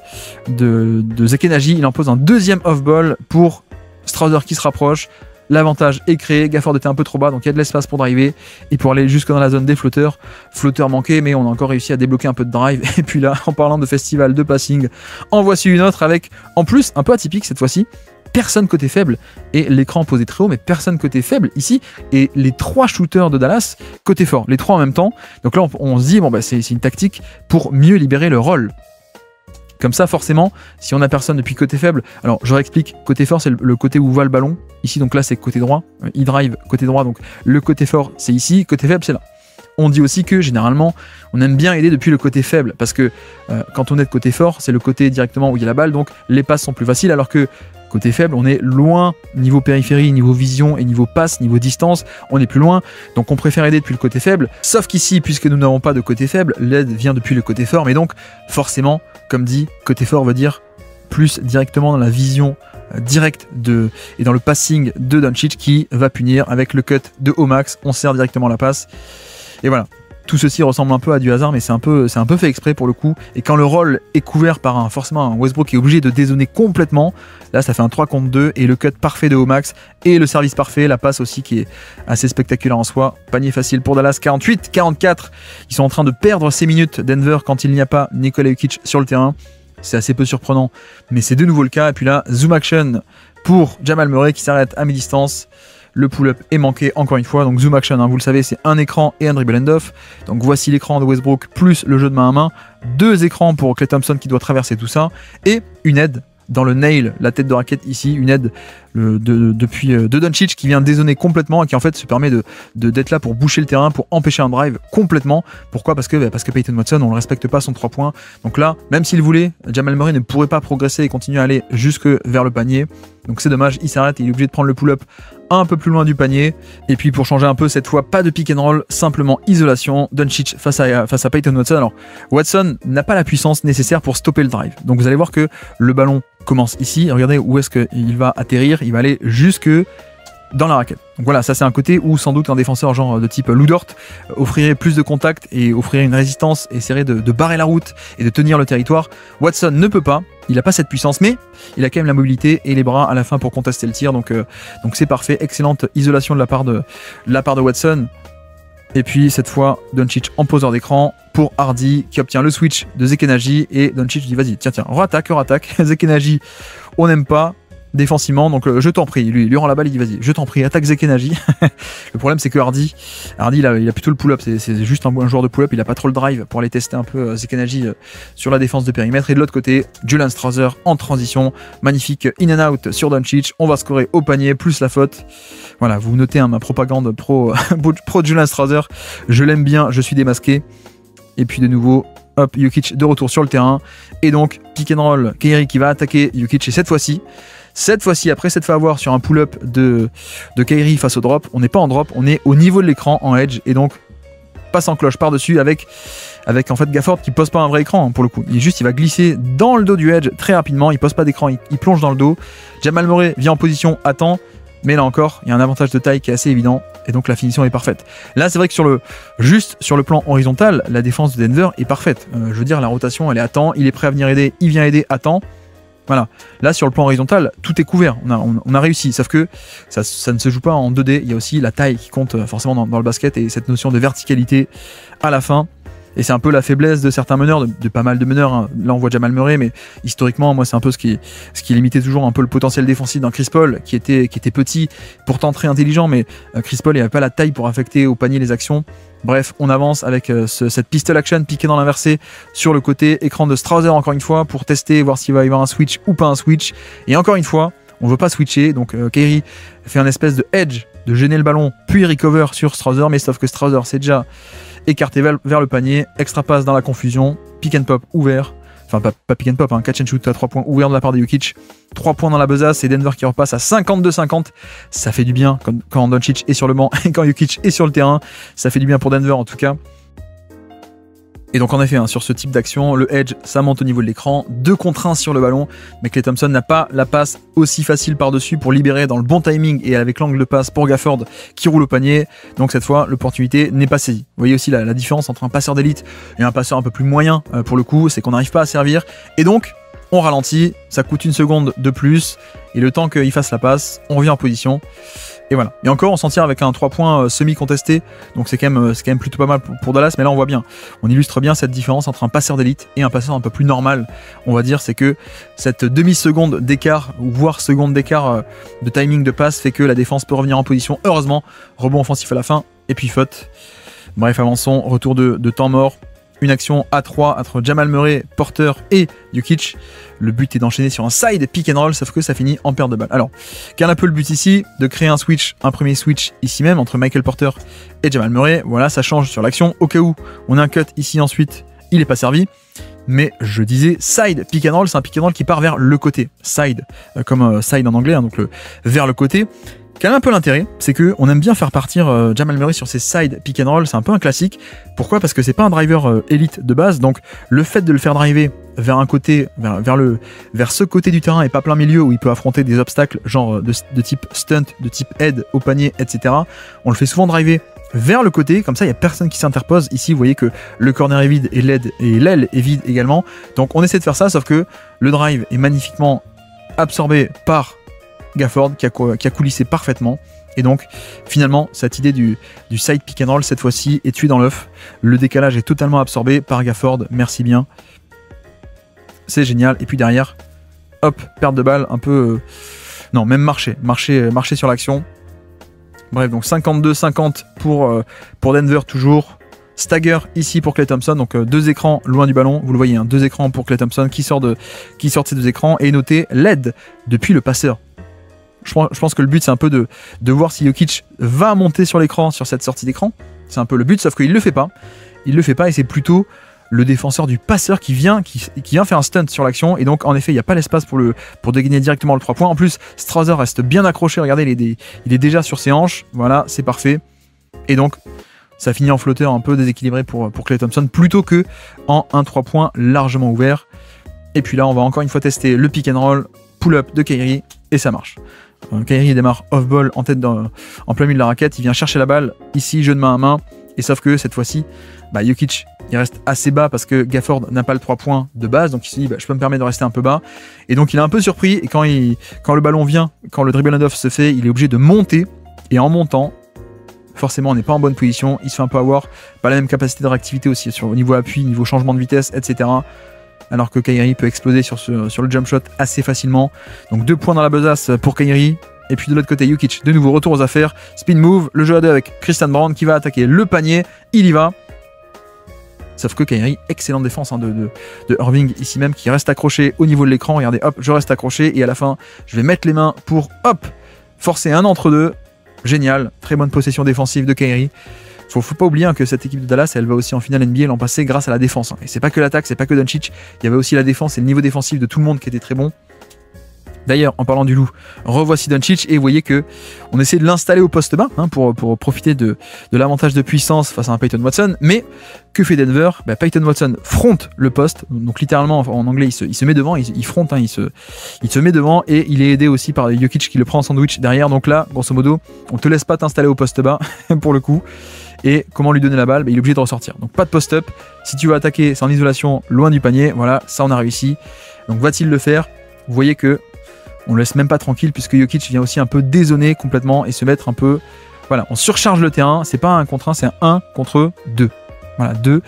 Zekenaji, il impose un deuxième off-ball pour Strawther qui se rapproche. L'avantage est créé, Gafford était un peu trop bas, donc il y a de l'espace pour driver et pour aller jusque dans la zone des flotteurs. Flotteur manqué, mais on a encore réussi à débloquer un peu de drive. Et puis là, en parlant de festival de passing, en voici une autre avec, en plus, un peu atypique cette fois-ci, personne côté faible. Et l'écran posé très haut, mais personne côté faible ici. Et les 3 shooters de Dallas côté fort, les 3 en même temps. Donc là, on se dit, bon, bah, c'est une tactique pour mieux libérer le rôle. Comme ça, forcément, si on a personne depuis côté faible, alors je réexplique, côté fort, c'est le côté où va le ballon. Ici, donc là, c'est côté droit. E-drive, côté droit, donc le côté fort, c'est ici. Côté faible, c'est là. On dit aussi que, généralement, on aime bien aider depuis le côté faible, parce que quand on est de côté fort, c'est le côté directement où il y a la balle, donc les passes sont plus faciles, alors que côté faible, on est loin, niveau périphérie, niveau vision et niveau passe, niveau distance, on est plus loin, donc on préfère aider depuis le côté faible, sauf qu'ici, puisque nous n'avons pas de côté faible, l'aide vient depuis le côté fort, mais donc, forcément, comme dit, côté fort veut dire plus directement dans la vision directe et dans le passing de Doncic qui va punir avec le cut de Omax, on sert directement la passe, et voilà. Tout ceci ressemble un peu à du hasard, mais c'est un peu fait exprès pour le coup. Et quand le rôle est couvert par forcément un Westbrook qui est obligé de dézoner complètement, là ça fait un 3 contre 2 et le cut parfait de Omax et le service parfait, la passe aussi qui est assez spectaculaire en soi. Panier facile pour Dallas, 48-44. Ils sont en train de perdre ces minutes Denver quand il n'y a pas Nikola Jokic sur le terrain. C'est assez peu surprenant, mais c'est de nouveau le cas. Et puis là, zoom action pour Jamal Murray qui s'arrête à mi-distance. Le pull-up est manqué encore une fois, donc zoom action, hein, vous le savez, c'est un écran et un dribble end-off. Donc voici l'écran de Westbrook plus le jeu de main à main. 2 écrans pour Klay Thompson qui doit traverser tout ça. Et une aide dans le nail, la tête de raquette ici, une aide de Doncic qui vient dézoner complètement et qui en fait se permet d'être là pour boucher le terrain, pour empêcher un drive complètement. Pourquoi? Parce que Peyton Watson, on ne respecte pas son 3 points. Donc là, même s'il voulait, Jamal Murray ne pourrait pas progresser et continuer à aller jusque vers le panier. Donc c'est dommage, il s'arrête et il est obligé de prendre le pull-up un peu plus loin du panier. Et puis pour changer un peu, cette fois, pas de pick and roll, simplement isolation. Doncic face à Peyton Watson. Alors, Watson n'a pas la puissance nécessaire pour stopper le drive. Donc vous allez voir que le ballon commence ici. Regardez où est-ce qu'il va atterrir. Il va aller jusque dans la raquette. Donc voilà, ça c'est un côté où sans doute un défenseur genre de type Lou Dort offrirait plus de contact et offrirait une résistance, essaierait de barrer la route et de tenir le territoire. Watson ne peut pas, il n'a pas cette puissance, mais il a quand même la mobilité et les bras à la fin pour contester le tir. Donc c'est parfait, excellente isolation de la part de Watson. Et puis cette fois, Doncic en poseur d'écran pour Hardy qui obtient le switch de Zekenaji et Doncic dit vas-y, tiens, rattaque. Zekenaji, on n'aime pas. Défensivement, donc je t'en prie, lui rend la balle, il dit vas-y, je t'en prie, attaque Zekenaji. Le problème c'est que Hardy il a plutôt le pull-up, c'est juste un joueur de pull-up, il a pas trop le drive pour aller tester un peu Zekenaji sur la défense de périmètre. Et de l'autre côté, Julian Strawther en transition, magnifique in and out sur Doncic, on va scorer au panier, plus la faute. Voilà, vous notez ma propagande pro Julian Strawther, je l'aime bien, je suis démasqué. Et puis de nouveau, hop, Jokic de retour sur le terrain, et donc pick and roll, Kyrie qui va attaquer Jokic, et cette fois-ci, après s'être fait avoir sur un pull-up de Kyrie face au drop, on n'est pas en drop, on est au niveau de l'écran en edge, et donc passe en cloche par-dessus avec en fait Gafford qui pose pas un vrai écran hein, pour le coup. Il va glisser dans le dos du edge très rapidement, il pose pas d'écran, il plonge dans le dos. Jamal Murray vient en position, attend, mais là encore, il y a un avantage de taille qui est assez évident, et donc la finition est parfaite. Là, c'est vrai que sur le plan horizontal, la défense de Denver est parfaite. Je veux dire, la rotation, elle est à temps, il est prêt à venir aider, il vient aider à temps. Voilà, là sur le plan horizontal, tout est couvert, on a réussi, sauf que ça ne se joue pas en 2D, il y a aussi la taille qui compte forcément dans le basket et cette notion de verticalité à la fin. Et c'est un peu la faiblesse de certains meneurs, de pas mal de meneurs. Hein. Là, on voit Jamal Murray, mais historiquement, moi, c'est un peu ce qui limitait toujours un peu le potentiel défensif d'un Chris Paul, qui était petit, pourtant très intelligent, mais Chris Paul n'avait pas la taille pour affecter au panier les actions. Bref, on avance avec cette pistol action piquée dans l'inversé sur le côté, écran de Strawther encore une fois, pour tester, voir s'il va y avoir un switch ou pas un switch. Et encore une fois, on veut pas switcher, donc Kyrie fait un espèce de edge, de gêner le ballon, puis recover sur Strawther, mais sauf que Strawther c'est déjà écarté vers le panier, extra passe dans la confusion, pick and pop ouvert, enfin pas pick and pop, hein, catch and shoot à 3 points ouvert de la part de Jokic, 3 points dans la besace, et Denver qui repasse à 52-50, ça fait du bien quand Doncic est sur le banc et quand Jokic est sur le terrain, ça fait du bien pour Denver en tout cas. Et donc en effet, hein, sur ce type d'action, le edge, ça monte au niveau de l'écran, 2 contre 1 sur le ballon, mais Klay Thompson n'a pas la passe aussi facile par-dessus pour libérer dans le bon timing et avec l'angle de passe pour Gafford qui roule au panier. Donc cette fois, l'opportunité n'est pas saisie. Vous voyez aussi la différence entre un passeur d'élite et un passeur un peu plus moyen pour le coup, c'est qu'on n'arrive pas à servir. Et donc, on ralentit, ça coûte 1 seconde de plus, et le temps qu'il fasse la passe, on revient en position. Et voilà. Et encore, on s'en tire avec un 3 points semi-contesté. Donc c'est quand même plutôt pas mal pour Dallas. Mais là, on voit bien. On illustre bien cette différence entre un passeur d'élite et un passeur un peu plus normal. On va dire, c'est que cette demi-seconde d'écart, voire seconde d'écart de timing de passe fait que la défense peut revenir en position. Heureusement, rebond offensif à la fin. Et puis faute. Bref, avançons. Retour de temps mort. Une action à 3 entre Jamal Murray, Porter et Jokic. Le but est d'enchaîner sur un side pick and roll, sauf que ça finit en perte de balle. Alors, quel est un peu le but ici? De créer un premier switch ici même entre Michael Porter et Jamal Murray. Voilà, ça change sur l'action. Au cas où on a un cut ici ensuite, il n'est pas servi. Mais je disais side pick and roll, c'est un pick and roll qui part vers le côté. Side, comme side en anglais, hein, donc vers le côté. Quel est un peu l'intérêt, c'est qu'on aime bien faire partir Jamal Murray sur ses side pick and roll, c'est un peu un classique. Pourquoi? Parce que c'est pas un driver élite de base, donc le fait de le faire driver vers un côté, vers ce côté du terrain et pas plein milieu où il peut affronter des obstacles genre de type stunt, de type head au panier, etc. On le fait souvent driver vers le côté, comme ça il n'y a personne qui s'interpose. Ici vous voyez que le corner est vide et l'aile est vide également, donc on essaie de faire ça, sauf que le drive est magnifiquement absorbé par Gafford qui a coulissé parfaitement, et donc finalement cette idée du side pick and roll cette fois-ci est tuée dans l'œuf. Le décalage est totalement absorbé par Gafford, merci bien, c'est génial. Et puis derrière, hop, perte de balle un peu, non même marcher sur l'action. Bref, donc 52-50 pour Denver toujours. Stagger ici pour Klay Thompson, donc 2 écrans loin du ballon, vous le voyez, hein, 2 écrans pour Klay Thompson qui sort de ces 2 écrans, et notez l'aide depuis le passeur. Je pense que le but c'est un peu de voir si Jokic va monter sur l'écran sur cette sortie d'écran. C'est un peu le but, sauf qu'il le fait pas. Il le fait pas, et c'est plutôt le défenseur du passeur qui vient faire un stunt sur l'action, et donc en effet il n'y a pas l'espace pour dégainer directement le 3 points. En plus Strawther reste bien accroché, regardez, il est déjà sur ses hanches, voilà, c'est parfait. Et donc ça finit en flotteur un peu déséquilibré pour Klay Thompson, plutôt que en un 3 points largement ouvert. Et puis là on va encore une fois tester le pick and roll, pull-up de Kyrie, et ça marche. Kyrie démarre off-ball en tête en plein milieu de la raquette, il vient chercher la balle, ici jeu de main à main, et sauf que cette fois-ci, Jokic il reste assez bas parce que Gafford n'a pas le 3 points de base, donc il se dit je peux me permettre de rester un peu bas, et donc il est un peu surpris, et quand le ballon vient, quand le dribble hand-off se fait, il est obligé de monter, et en montant, forcément on n'est pas en bonne position, il se fait un peu avoir, pas la même capacité de réactivité aussi au niveau appui, niveau changement de vitesse, etc. Alors que Kyrie peut exploser sur le jump shot assez facilement. Donc 2 points dans la besace pour Kyrie. Et puis de l'autre côté, Jokic, de nouveau retour aux affaires. Spin move, le jeu à 2 avec Christian Brown qui va attaquer le panier. Il y va. Sauf que Kyrie, excellente défense de Irving ici même, qui reste accroché au niveau de l'écran. Regardez, hop, je reste accroché, et à la fin, je vais mettre les mains pour, hop, forcer un entre deux. Génial, très bonne possession défensive de Kyrie. Faut pas oublier que cette équipe de Dallas, elle va aussi en finale NBA l'an passé grâce à la défense. Et c'est pas que l'attaque, c'est pas que Doncic, il y avait aussi la défense et le niveau défensif de tout le monde qui était très bon. D'ailleurs, en parlant du loup, revoici Doncic, et vous voyez que on essaie de l'installer au poste bas pour profiter de l'avantage de puissance face à un Peyton Watson. Mais que fait Denver? Peyton Watson fronte le poste, donc littéralement en anglais il se met devant, il fronte, il se met devant, et il est aidé aussi par Jokic qui le prend en sandwich derrière. Donc là, grosso modo, on te laisse pas t'installer au poste bas pour le coup. Et comment lui donner la balle? Il est obligé de ressortir. Donc pas de post-up. Si tu veux attaquer, c'est en isolation, loin du panier. Voilà, ça on a réussi. Donc va-t-il le faire? Vous voyez que on le laisse même pas tranquille, puisque Jokic vient aussi un peu dézoner complètement et se mettre un peu... Voilà, on surcharge le terrain. C'est pas un 1 contre 1, c'est un 1 contre 2. Voilà, 2.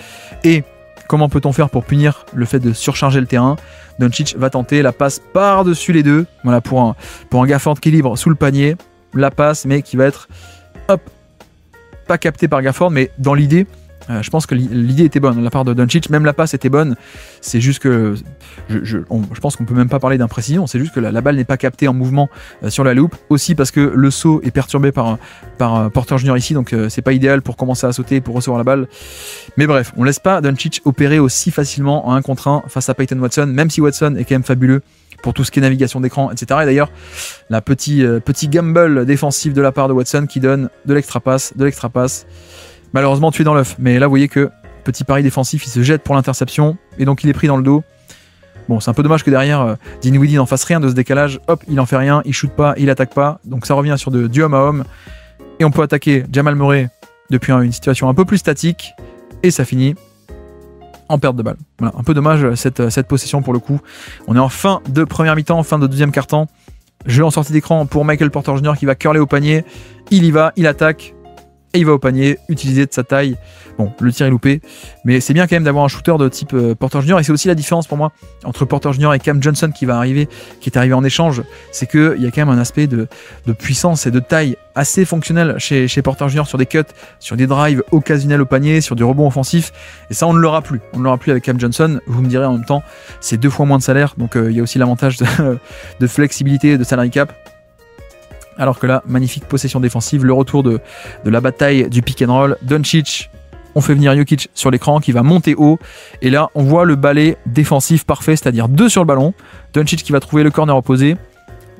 Et comment peut-on faire pour punir le fait de surcharger le terrain? Doncic va tenter la passe par-dessus les deux. Voilà, pour un Gafford qui est libre sous le panier. La passe, mais qui va être, hop, pas captée par Gafford, mais dans l'idée, je pense que l'idée était bonne de la part de Doncic. Même la passe était bonne. C'est juste que je pense qu'on peut même pas parler d'imprécision. C'est juste que la balle n'est pas captée en mouvement sur la loupe. Aussi parce que le saut est perturbé par Porter Jr. ici, donc c'est pas idéal pour commencer à sauter pour recevoir la balle. Mais bref, on laisse pas Doncic opérer aussi facilement en 1 contre 1 face à Peyton Watson, même si Watson est quand même fabuleux pour tout ce qui est navigation d'écran, etc. Et d'ailleurs, la petit gamble défensif de la part de Watson qui donne de l'extra passe. Malheureusement tué dans l'œuf, mais là vous voyez que petit pari défensif, il se jette pour l'interception et donc il est pris dans le dos. Bon, c'est un peu dommage que derrière Dinwiddie n'en fasse rien de ce décalage. Hop, il en fait rien, il shoot pas, il attaque pas, donc ça revient sur du homme à homme et on peut attaquer Jamal Murray depuis une situation un peu plus statique et ça finit en perte de balle. Voilà, un peu dommage cette possession pour le coup. On est en fin de première mi-temps, fin de deuxième quart-temps. Jeu en sortie d'écran pour Michael Porter Jr. qui va curler au panier. Il y va, il attaque. Et il va au panier, utiliser de sa taille. Bon, le tir est loupé, mais c'est bien quand même d'avoir un shooter de type Porter Jr. Et c'est aussi la différence pour moi entre Porter Jr. et Cam Johnson qui est arrivé en échange. C'est qu'il y a quand même un aspect de puissance et de taille assez fonctionnel chez Porter Jr. sur des cuts, sur des drives occasionnels au panier, sur du rebond offensif. Et ça, on ne l'aura plus. On ne l'aura plus avec Cam Johnson. Vous me direz en même temps, c'est 2 fois moins de salaire. Donc il y a aussi l'avantage de flexibilité de salary cap. Alors que là, magnifique possession défensive, le retour de la bataille du pick and roll. Doncic, on fait venir Jokic sur l'écran qui va monter haut. Et là, on voit le balai défensif parfait, c'est-à-dire 2 sur le ballon. Doncic qui va trouver le corner opposé.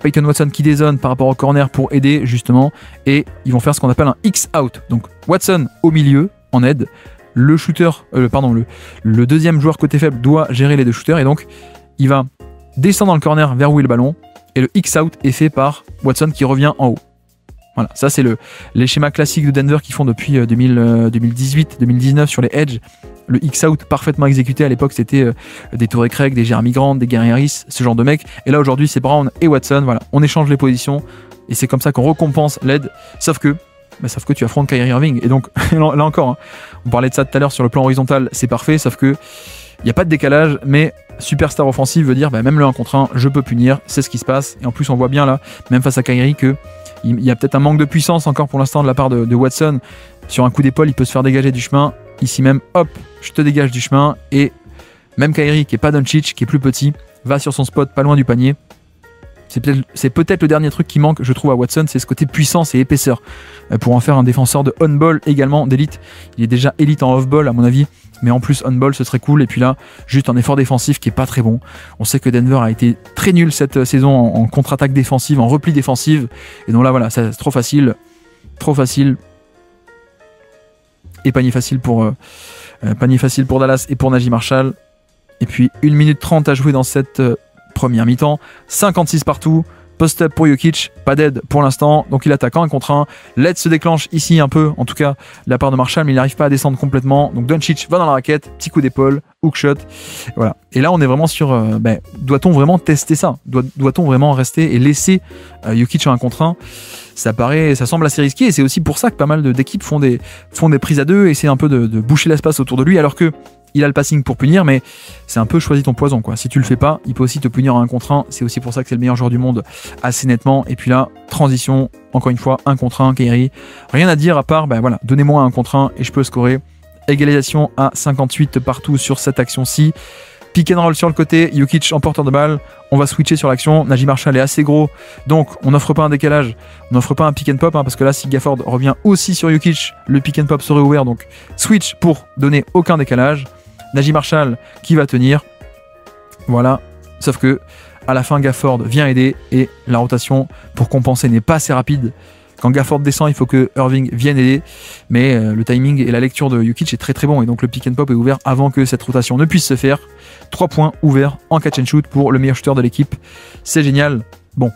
Peyton Watson qui dézone par rapport au corner pour aider justement. Et ils vont faire ce qu'on appelle un X-out. Donc Watson au milieu, en aide. Le shooter, le deuxième joueur côté faible doit gérer les 2 shooters. Et donc, il va descendre dans le corner vers où est le ballon. Et le X-out est fait par Watson qui revient en haut. Voilà, ça c'est les schémas classiques de Denver qui font depuis 2018-2019 sur les edge. Le X-out parfaitement exécuté à l'époque, c'était des Torrey Craig, des Jeremy Grant, des Gary Harris, ce genre de mecs. Et là aujourd'hui c'est Brown et Watson, voilà, on échange les positions et c'est comme ça qu'on récompense l'aide. Sauf que tu affrontes Kyrie Irving. Et donc là encore, hein, on parlait de ça tout à l'heure sur le plan horizontal, c'est parfait, sauf que il n'y a pas de décalage, mais superstar offensive veut dire même le 1 contre 1, je peux punir, c'est ce qui se passe. Et en plus, on voit bien là, même face à Kyrie, qu'il y a peut-être un manque de puissance encore pour l'instant de la part de Watson. Sur un coup d'épaule, il peut se faire dégager du chemin. Ici même, hop, je te dégage du chemin. Et même Kyrie, qui n'est pas Doncic, qui est plus petit, va sur son spot pas loin du panier. C'est peut-être le dernier truc qui manque, je trouve, à Watson, c'est ce côté puissance et épaisseur. Pour en faire un défenseur de on-ball également, d'élite. Il est déjà élite en off-ball, à mon avis. Mais en plus, on-ball, ce serait cool. Et puis là, juste un effort défensif qui est pas très bon. On sait que Denver a été très nul cette saison en contre-attaque défensive, en repli défensive. Et donc là, voilà, c'est trop facile. Trop facile. Et panier facile pour Dallas et pour Najee Marshall. Et puis, 1 minute 30 à jouer dans cette première mi-temps. 56 partout. Post-up pour Jokic, pas d'aide pour l'instant, donc il attaque en 1 contre 1. L'aide se déclenche ici un peu, en tout cas de la part de Marshall, mais il n'arrive pas à descendre complètement. Donc Doncic va dans la raquette, petit coup d'épaule, hook shot. Voilà. Et là, on est vraiment sur. Doit-on vraiment tester ça? Doit-on vraiment rester et laisser Jokic en 1 contre 1? Ça semble assez risqué, et c'est aussi pour ça que pas mal d'équipes font des prises à 2, essaient un peu de boucher l'espace autour de lui, alors que il a le passing pour punir, mais c'est un peu choisi ton poison, quoi. Si tu le fais pas, il peut aussi te punir en 1 contre 1. C'est aussi pour ça que c'est le meilleur joueur du monde assez nettement. Et puis là, transition, encore une fois, 1 contre 1, Kyrie. Rien à dire à part, donnez-moi un 1 contre 1 et je peux scorer. Égalisation à 58 partout sur cette action-ci. Pick and roll sur le côté, Jokic en porteur de balle. On va switcher sur l'action. Najee Marshall est assez gros, donc on n'offre pas un décalage, on n'offre pas un pick and pop, parce que là, si Gafford revient aussi sur Jokic, le pick and pop serait ouvert. Donc switch pour donner aucun décalage. Najee Marshall qui va tenir. Voilà. Sauf que à la fin, Gafford vient aider et la rotation pour compenser n'est pas assez rapide. Quand Gafford descend, il faut que Irving vienne aider. Mais le timing et la lecture de Jokic est très très bon. Et donc le pick and pop est ouvert avant que cette rotation ne puisse se faire. 3 points ouverts en catch and shoot pour le meilleur shooter de l'équipe. C'est génial. Bon,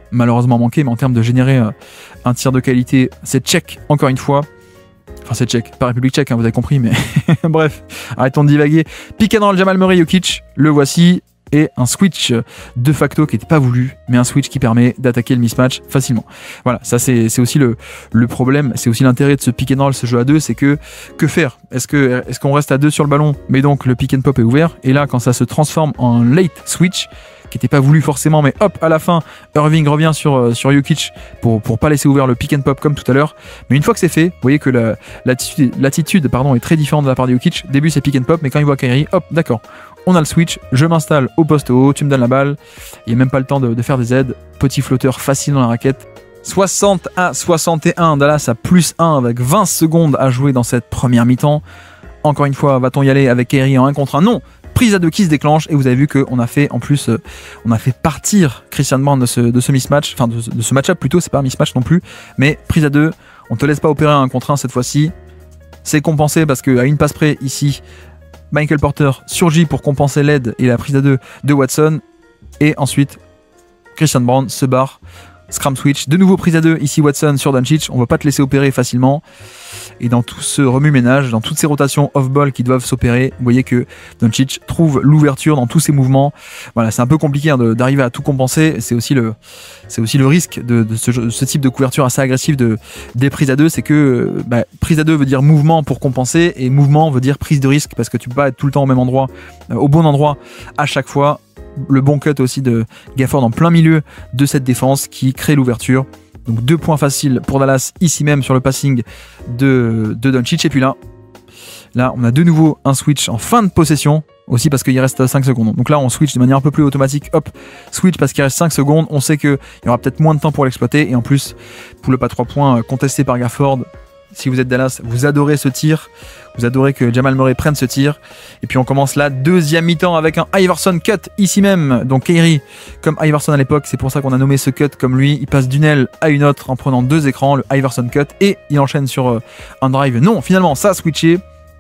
malheureusement manqué, mais en termes de générer un tir de qualité, c'est check encore une fois. Enfin, c'est tchèque, pas République tchèque, hein, vous avez compris, mais bref, arrêtons de divaguer. Pick and roll Jamal Murray, Jokic, le voici. et un switch de facto qui n'était pas voulu, mais un switch qui permet d'attaquer le mismatch facilement. Voilà, ça c'est aussi le problème, c'est aussi l'intérêt de ce pick and roll, ce jeu à deux, c'est que faire? Est-ce qu'on reste à deux sur le ballon, mais donc le pick and pop est ouvert, et là quand ça se transforme en late switch, qui n'était pas voulu forcément, mais hop, à la fin, Irving revient sur Jokic pour pas laisser ouvert le pick and pop comme tout à l'heure. Mais une fois que c'est fait, vous voyez que l'attitude est très différente de la part de Jokic. Début c'est pick and pop, mais quand il voit Kyrie, hop, d'accord, on a le switch, je m'installe au poste haut, tu me donnes la balle, il n'y a même pas le temps de faire des aides, petit flotteur facile dans la raquette. 60-61, Dallas à +1 avec 20 secondes à jouer dans cette première mi-temps. Encore une fois, va-t-on y aller avec Kyrie en 1 contre 1? Non, prise à 2 qui se déclenche, et vous avez vu qu'on a fait partir Christian Brown de ce mismatch, enfin de ce match-up plutôt, c'est pas un mismatch non plus, mais prise à 2, on te laisse pas opérer un 1 contre 1 cette fois-ci, c'est compensé parce qu'à une passe près ici, Michael Porter surgit pour compenser l'aide et la prise à 2 de Watson, et ensuite Christian Brown se barre, scram switch, de nouveau prise à 2 ici Watson sur Doncic, on va pas te laisser opérer facilement. Et dans tout ce remue-ménage, dans toutes ces rotations off-ball qui doivent s'opérer, vous voyez que Doncic trouve l'ouverture dans tous ses mouvements. Voilà, c'est un peu compliqué d'arriver à tout compenser. C'est aussi le risque de ce type de couverture assez agressive des prises à deux, c'est que prise à deux veut dire mouvement pour compenser, et mouvement veut dire prise de risque, parce que tu peux pas être tout le temps au même endroit, au bon endroit à chaque fois. Le bon cut aussi de Gafford en plein milieu de cette défense qui crée l'ouverture. Donc 2 points faciles pour Dallas ici même sur le passing de Doncic. Et puis là on a de nouveau un switch en fin de possession aussi parce qu'il reste 5 secondes. Donc là on switch de manière un peu plus automatique. Hop, switch parce qu'il reste 5 secondes. On sait qu'il y aura peut-être moins de temps pour l'exploiter. Et en plus, pull-up à 3 points contesté par Gafford. Si vous êtes Dallas, vous adorez ce tir. Vous adorez que Jamal Murray prenne ce tir. Et puis on commence la deuxième mi-temps avec un Iverson cut ici même. Donc Kyrie, comme Iverson à l'époque, c'est pour ça qu'on a nommé ce cut comme lui. Il passe d'une aile à une autre en prenant 2 écrans, le Iverson cut. Et il enchaîne sur un drive. Non, finalement, ça a switché.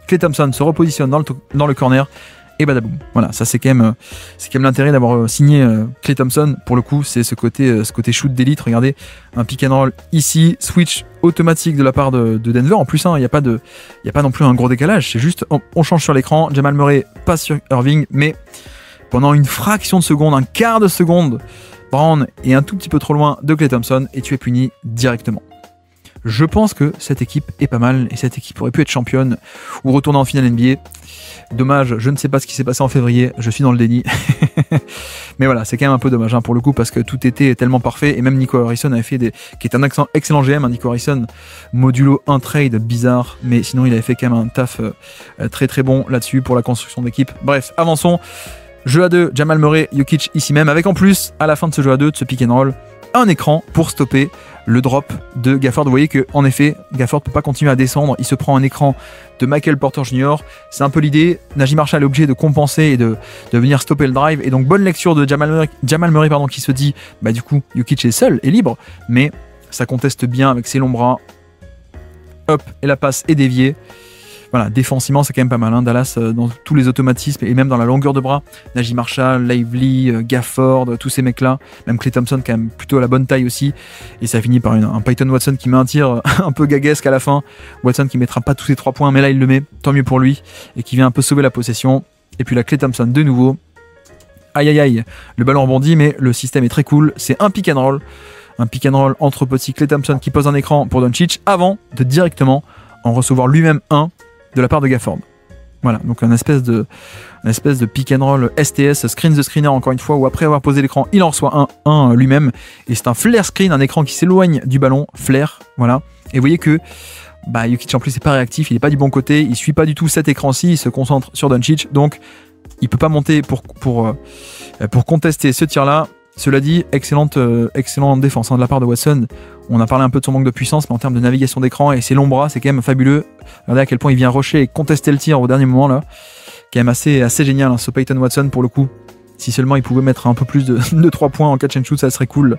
Klay Thompson se repositionne dans le corner. Et badaboum. Voilà, ça c'est quand même l'intérêt d'avoir signé Klay Thompson. Pour le coup, c'est ce côté shoot d'élite. Regardez, un pick and roll ici, switch automatique de la part de Denver. En plus, il n'y a pas non plus un gros décalage. C'est juste, on change sur l'écran. Jamal Murray passe sur Irving, mais pendant une fraction de seconde, un quart de seconde, Brown est un tout petit peu trop loin de Klay Thompson et tu es puni directement. Je pense que cette équipe est pas mal et cette équipe aurait pu être championne ou retourner en finale NBA. Dommage, je ne sais pas ce qui s'est passé en février, je suis dans le déni. Mais voilà, c'est quand même un peu dommage pour le coup parce que tout était tellement parfait et même Nico Harrison avait fait qui est un excellent GM, Nico Harrison, modulo un trade bizarre, mais sinon il avait fait quand même un taf très très bon là-dessus pour la construction d'équipe. Bref, avançons. Jeu à 2, Jamal Murray, Jokic ici même, avec en plus, à la fin de ce jeu à 2, de ce pick and roll, un écran pour stopper le drop de Gafford. Vous voyez que en effet, Gafford ne peut pas continuer à descendre, il se prend un écran de Michael Porter Jr. C'est un peu l'idée. Najee Marshall est obligé de compenser et de venir stopper le drive. Et donc bonne lecture de Jamal Murray qui se dit, du coup, Jokic est seul et libre, mais ça conteste bien avec ses longs bras. Hop, et la passe est déviée. Voilà, défensivement, c'est quand même pas mal. Dallas, dans tous les automatismes et même dans la longueur de bras, Najee Marshall, Lively, Gafford, tous ces mecs-là, même Klay Thompson, quand même plutôt à la bonne taille aussi. Et ça finit par un Peyton Watson qui met un tir un peu gaguesque à la fin. Watson qui mettra pas tous ses 3 points, mais là il le met, tant mieux pour lui, et qui vient un peu sauver la possession. Et puis la Klay Thompson de nouveau. Aïe aïe aïe, le ballon rebondit, mais le système est très cool. C'est un pick and roll. Un pick and roll entre petits Klay Thompson qui pose un écran pour Doncic avant de directement en recevoir lui-même un de la part de Gafford. Voilà, donc une espèce de pick and roll STS, screen the screener encore une fois, où après avoir posé l'écran, il en reçoit un lui-même, et c'est un flare screen, un écran qui s'éloigne du ballon, flare, voilà. Et vous voyez que Jokic en plus n'est pas réactif, il n'est pas du bon côté, il suit pas du tout cet écran-ci, il se concentre sur Doncic, donc il peut pas monter pour contester ce tir-là. Cela dit, excellente défense de la part de Watson. On a parlé un peu de son manque de puissance, mais en termes de navigation d'écran et ses longs bras, c'est quand même fabuleux. Regardez à quel point il vient rusher et contester le tir au dernier moment là. Quand même assez génial, ce Peyton Watson pour le coup. Si seulement il pouvait mettre un peu plus de 3 points en catch and shoot, ça serait cool.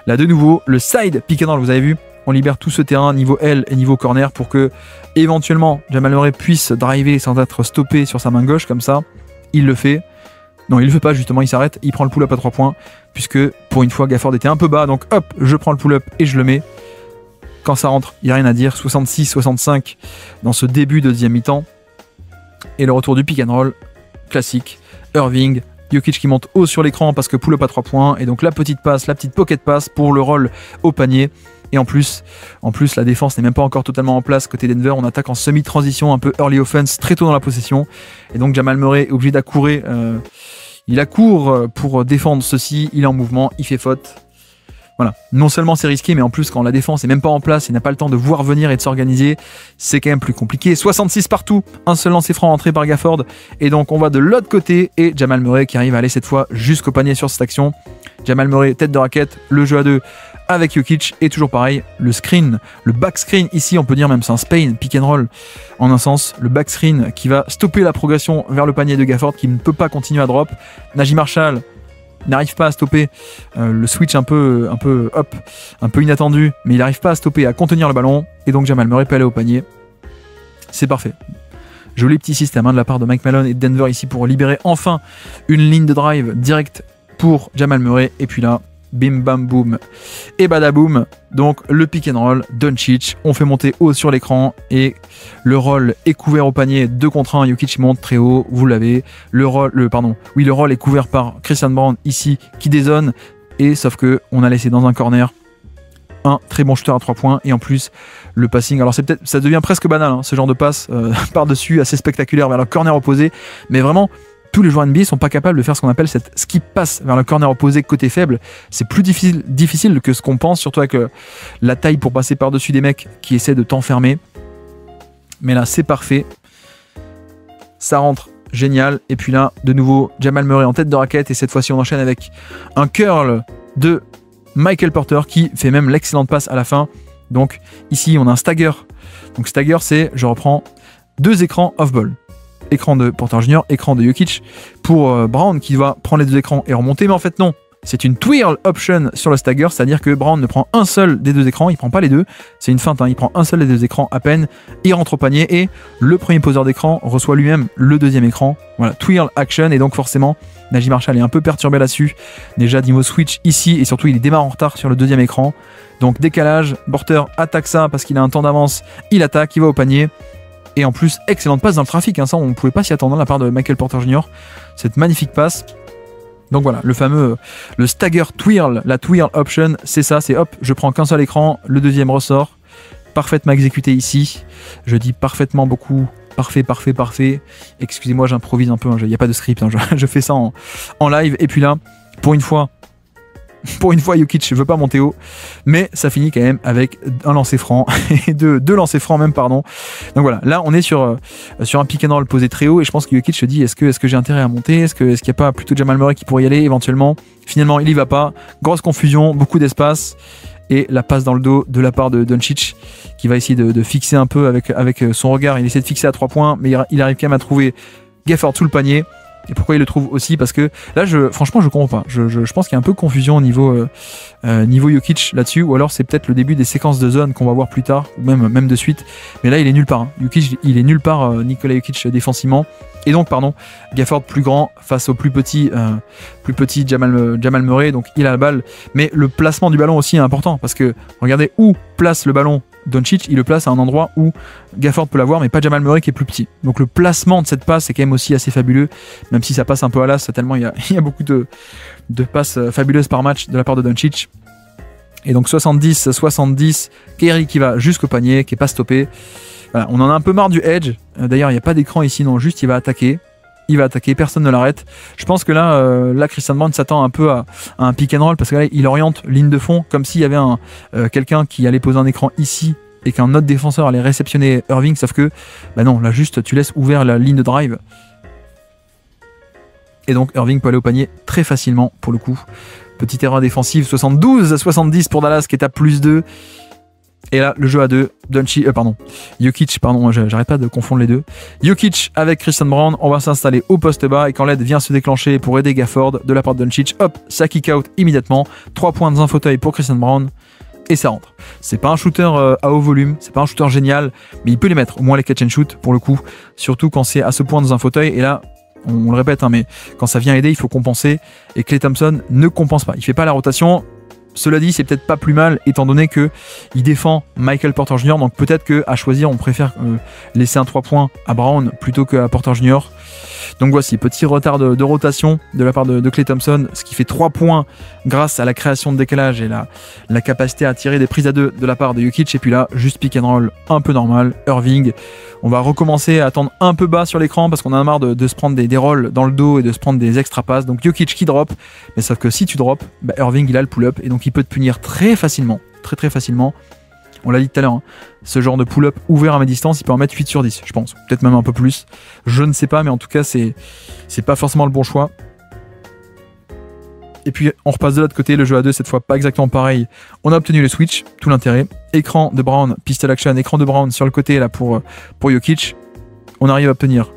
Là de nouveau, le side pick and roll, vous avez vu, on libère tout ce terrain niveau L et niveau corner pour que éventuellement Jamal Murray puisse driver sans être stoppé sur sa main gauche comme ça. Il le fait. Non, il le fait pas justement, il s'arrête, il prend le pull-up à 3 points, puisque pour une fois Gafford était un peu bas, donc hop, je prends le pull-up et je le mets. Quand ça rentre, il n'y a rien à dire, 66-65 dans ce début de deuxième mi-temps. Et le retour du pick and roll, classique, Irving, Jokic qui monte haut sur l'écran parce que pull-up à 3 points. Et donc la petite passe, la petite pocket pass pour le roll au panier. Et en plus, la défense n'est même pas encore totalement en place côté Denver. On attaque en semi-transition, un peu early offense, très tôt dans la possession. Et donc Jamal Murray est obligé d'accourir. Il accourt pour défendre ceci. Il est en mouvement, il fait faute. Voilà. Non seulement c'est risqué, mais en plus quand la défense est même pas en place, il n'a pas le temps de voir venir et de s'organiser, c'est quand même plus compliqué. 66 partout, un seul lancer franc entré par Gafford, et donc on va de l'autre côté, et Jamal Murray qui arrive à aller cette fois jusqu'au panier sur cette action. Jamal Murray, tête de raquette, le jeu à 2 avec Jokic, et toujours pareil, le screen, le back screen ici, on peut dire même c'est un Spain, pick and roll en un sens, le back screen qui va stopper la progression vers le panier de Gafford qui ne peut pas continuer à drop. Najee Marshall n'arrive pas à stopper le switch un peu inattendu, mais il n'arrive pas à stopper, à contenir le ballon, et donc Jamal Murray peut aller au panier. C'est parfait. Joli petit système de la part de Mike Malone et de Denver ici pour libérer enfin une ligne de drive directe pour Jamal Murray, et puis là, bim bam boum et badaboum, donc le pick and roll, Doncic, on fait monter haut sur l'écran et le roll est couvert au panier 2 contre 1, Jokic monte très haut, vous l'avez, le roll est couvert par Christian Brown ici qui dézone, et sauf que on a laissé dans un corner un très bon shooter à 3 points, et en plus le passing, alors ça devient presque banal ce genre de passe par-dessus assez spectaculaire vers le corner opposé, mais vraiment tous les joueurs NBA sont pas capables de faire ce qu'on appelle cette skip pass vers le corner opposé côté faible. C'est plus difficile que ce qu'on pense, surtout avec la taille pour passer par-dessus des mecs qui essaient de t'enfermer. Mais là, c'est parfait. Ça rentre génial. Et puis là, de nouveau, Jamal Murray en tête de raquette. Et cette fois-ci, on enchaîne avec un curl de Michael Porter qui fait même l'excellente passe à la fin. Donc ici, on a un stagger. Donc stagger, c'est, je reprends, 2 écrans off-ball. Écran de Porter Jr., écran de Jokic pour Brown qui va prendre les 2 écrans et remonter, mais en fait non, c'est une twirl option sur le stagger, c'est-à-dire que Brown ne prend un seul des 2 écrans, il prend pas les deux, c'est une feinte, il prend un seul des 2 écrans à peine, il rentre au panier et le premier poseur d'écran reçoit lui-même le 2e écran. Voilà, twirl action, et donc forcément Najee Marshall est un peu perturbé là-dessus, déjà niveau switch ici, et surtout il démarre en retard sur le 2e écran, donc décalage, Porter attaque ça parce qu'il a un temps d'avance, il attaque, il va au panier. Et en plus, excellente passe dans le trafic, ça on ne pouvait pas s'y attendre de la part de Michael Porter Jr. Cette magnifique passe. Donc voilà, le fameux, le stagger twirl, la twirl option, c'est ça, c'est hop, je prends qu'un seul écran, le 2e ressort, parfaitement exécuté ici. Je dis parfaitement beaucoup, parfait. Excusez-moi, j'improvise un peu, il n'y a pas de script, je fais ça en live. Et puis là, pour une fois, Jokic ne veut pas monter haut, mais ça finit quand même avec un lancer franc, et deux lancers francs même, pardon. Donc voilà, là on est sur un pick and roll posé très haut, et je pense que Jokic se dit est-ce que j'ai intérêt à monter, est-ce qu'il n'y a pas plutôt Jamal Murray qui pourrait y aller éventuellement. Finalement il y va pas, grosse confusion, beaucoup d'espace, et la passe dans le dos de la part de Doncic qui va essayer de fixer un peu avec son regard, il essaie de fixer à 3 points, mais il arrive quand même à trouver Gafford sous le panier. Et pourquoi il le trouve aussi? Parce que là, franchement, je comprends pas. Je pense qu'il y a un peu de confusion au niveau Jokic là-dessus, ou alors c'est peut-être le début des séquences de zone qu'on va voir plus tard, ou même de suite. Mais là, il est nulle part. Jokic, il est nulle part, Nikola Jokic défensivement. Et donc, Gafford plus grand face au plus petit Jamal Murray, donc il a la balle. Mais le placement du ballon aussi est important, parce que regardez où place le ballon Doncic, il le place à un endroit où Gafford peut l'avoir, mais pas Jamal Murray qui est plus petit. Donc le placement de cette passe est quand même aussi assez fabuleux, même si ça passe un peu à l'as, tellement il y a beaucoup de passes fabuleuses par match de la part de Doncic. Et donc 70-70, Kerry qui va jusqu'au panier, qui n'est pas stoppé. Voilà, on en a un peu marre du edge. D'ailleurs, il n'y a pas d'écran ici, non, juste il va attaquer. Personne ne l'arrête. Je pense que là Christian Brown s'attend un peu à un pick and roll, parce que là, il oriente ligne de fond comme s'il y avait quelqu'un qui allait poser un écran ici et qu'un autre défenseur allait réceptionner Irving, sauf que non, là juste tu laisses ouvert la ligne de drive. Et donc Irving peut aller au panier très facilement pour le coup. Petite erreur défensive, 72-70 pour Dallas qui est à +2. Et là, le jeu à 2, Jokic, j'arrête pas de confondre les deux. Jokic avec Christian Brown, on va s'installer au poste bas, et quand l'aide vient se déclencher pour aider Gafford de la part de Doncic, hop, ça kick out immédiatement. 3 points dans un fauteuil pour Christian Brown, et ça rentre. C'est pas un shooter à haut volume, c'est pas un shooter génial, mais il peut les mettre, au moins les catch and shoot pour le coup, surtout quand c'est à ce point dans un fauteuil. Et là, on le répète, mais quand ça vient aider, il faut compenser, et Klay Thompson ne compense pas. Il fait pas la rotation. Cela dit, c'est peut-être pas plus mal étant donné que il défend Michael Porter Jr. Donc peut-être qu'à choisir, on préfère laisser un 3 points à Brown plutôt qu'à Porter Jr. Donc voici, petit retard de rotation de la part de Klay Thompson, ce qui fait 3 points grâce à la création de décalage et la capacité à tirer des prises à 2 de la part de Jokic. Et puis là, juste pick and roll un peu normal. Irving, on va recommencer à attendre un peu bas sur l'écran parce qu'on a marre de se prendre des rolls dans le dos et de se prendre des extra passes. Donc Jokic qui drop, mais sauf que si tu drops, Irving il a le pull-up et donc il peut te punir très facilement, très facilement. On l'a dit tout à l'heure, hein, ce genre de pull-up ouvert à mi-distance, il peut en mettre 8 sur 10, je pense. Peut-être même un peu plus. Je ne sais pas, mais en tout cas, c'est pas forcément le bon choix. Et puis, on repasse de l'autre côté, le jeu à 2, cette fois pas exactement pareil. On a obtenu le switch, tout l'intérêt. Écran de Brown, pistol action, écran de Brown sur le côté là pour Jokic. On arrive à obtenir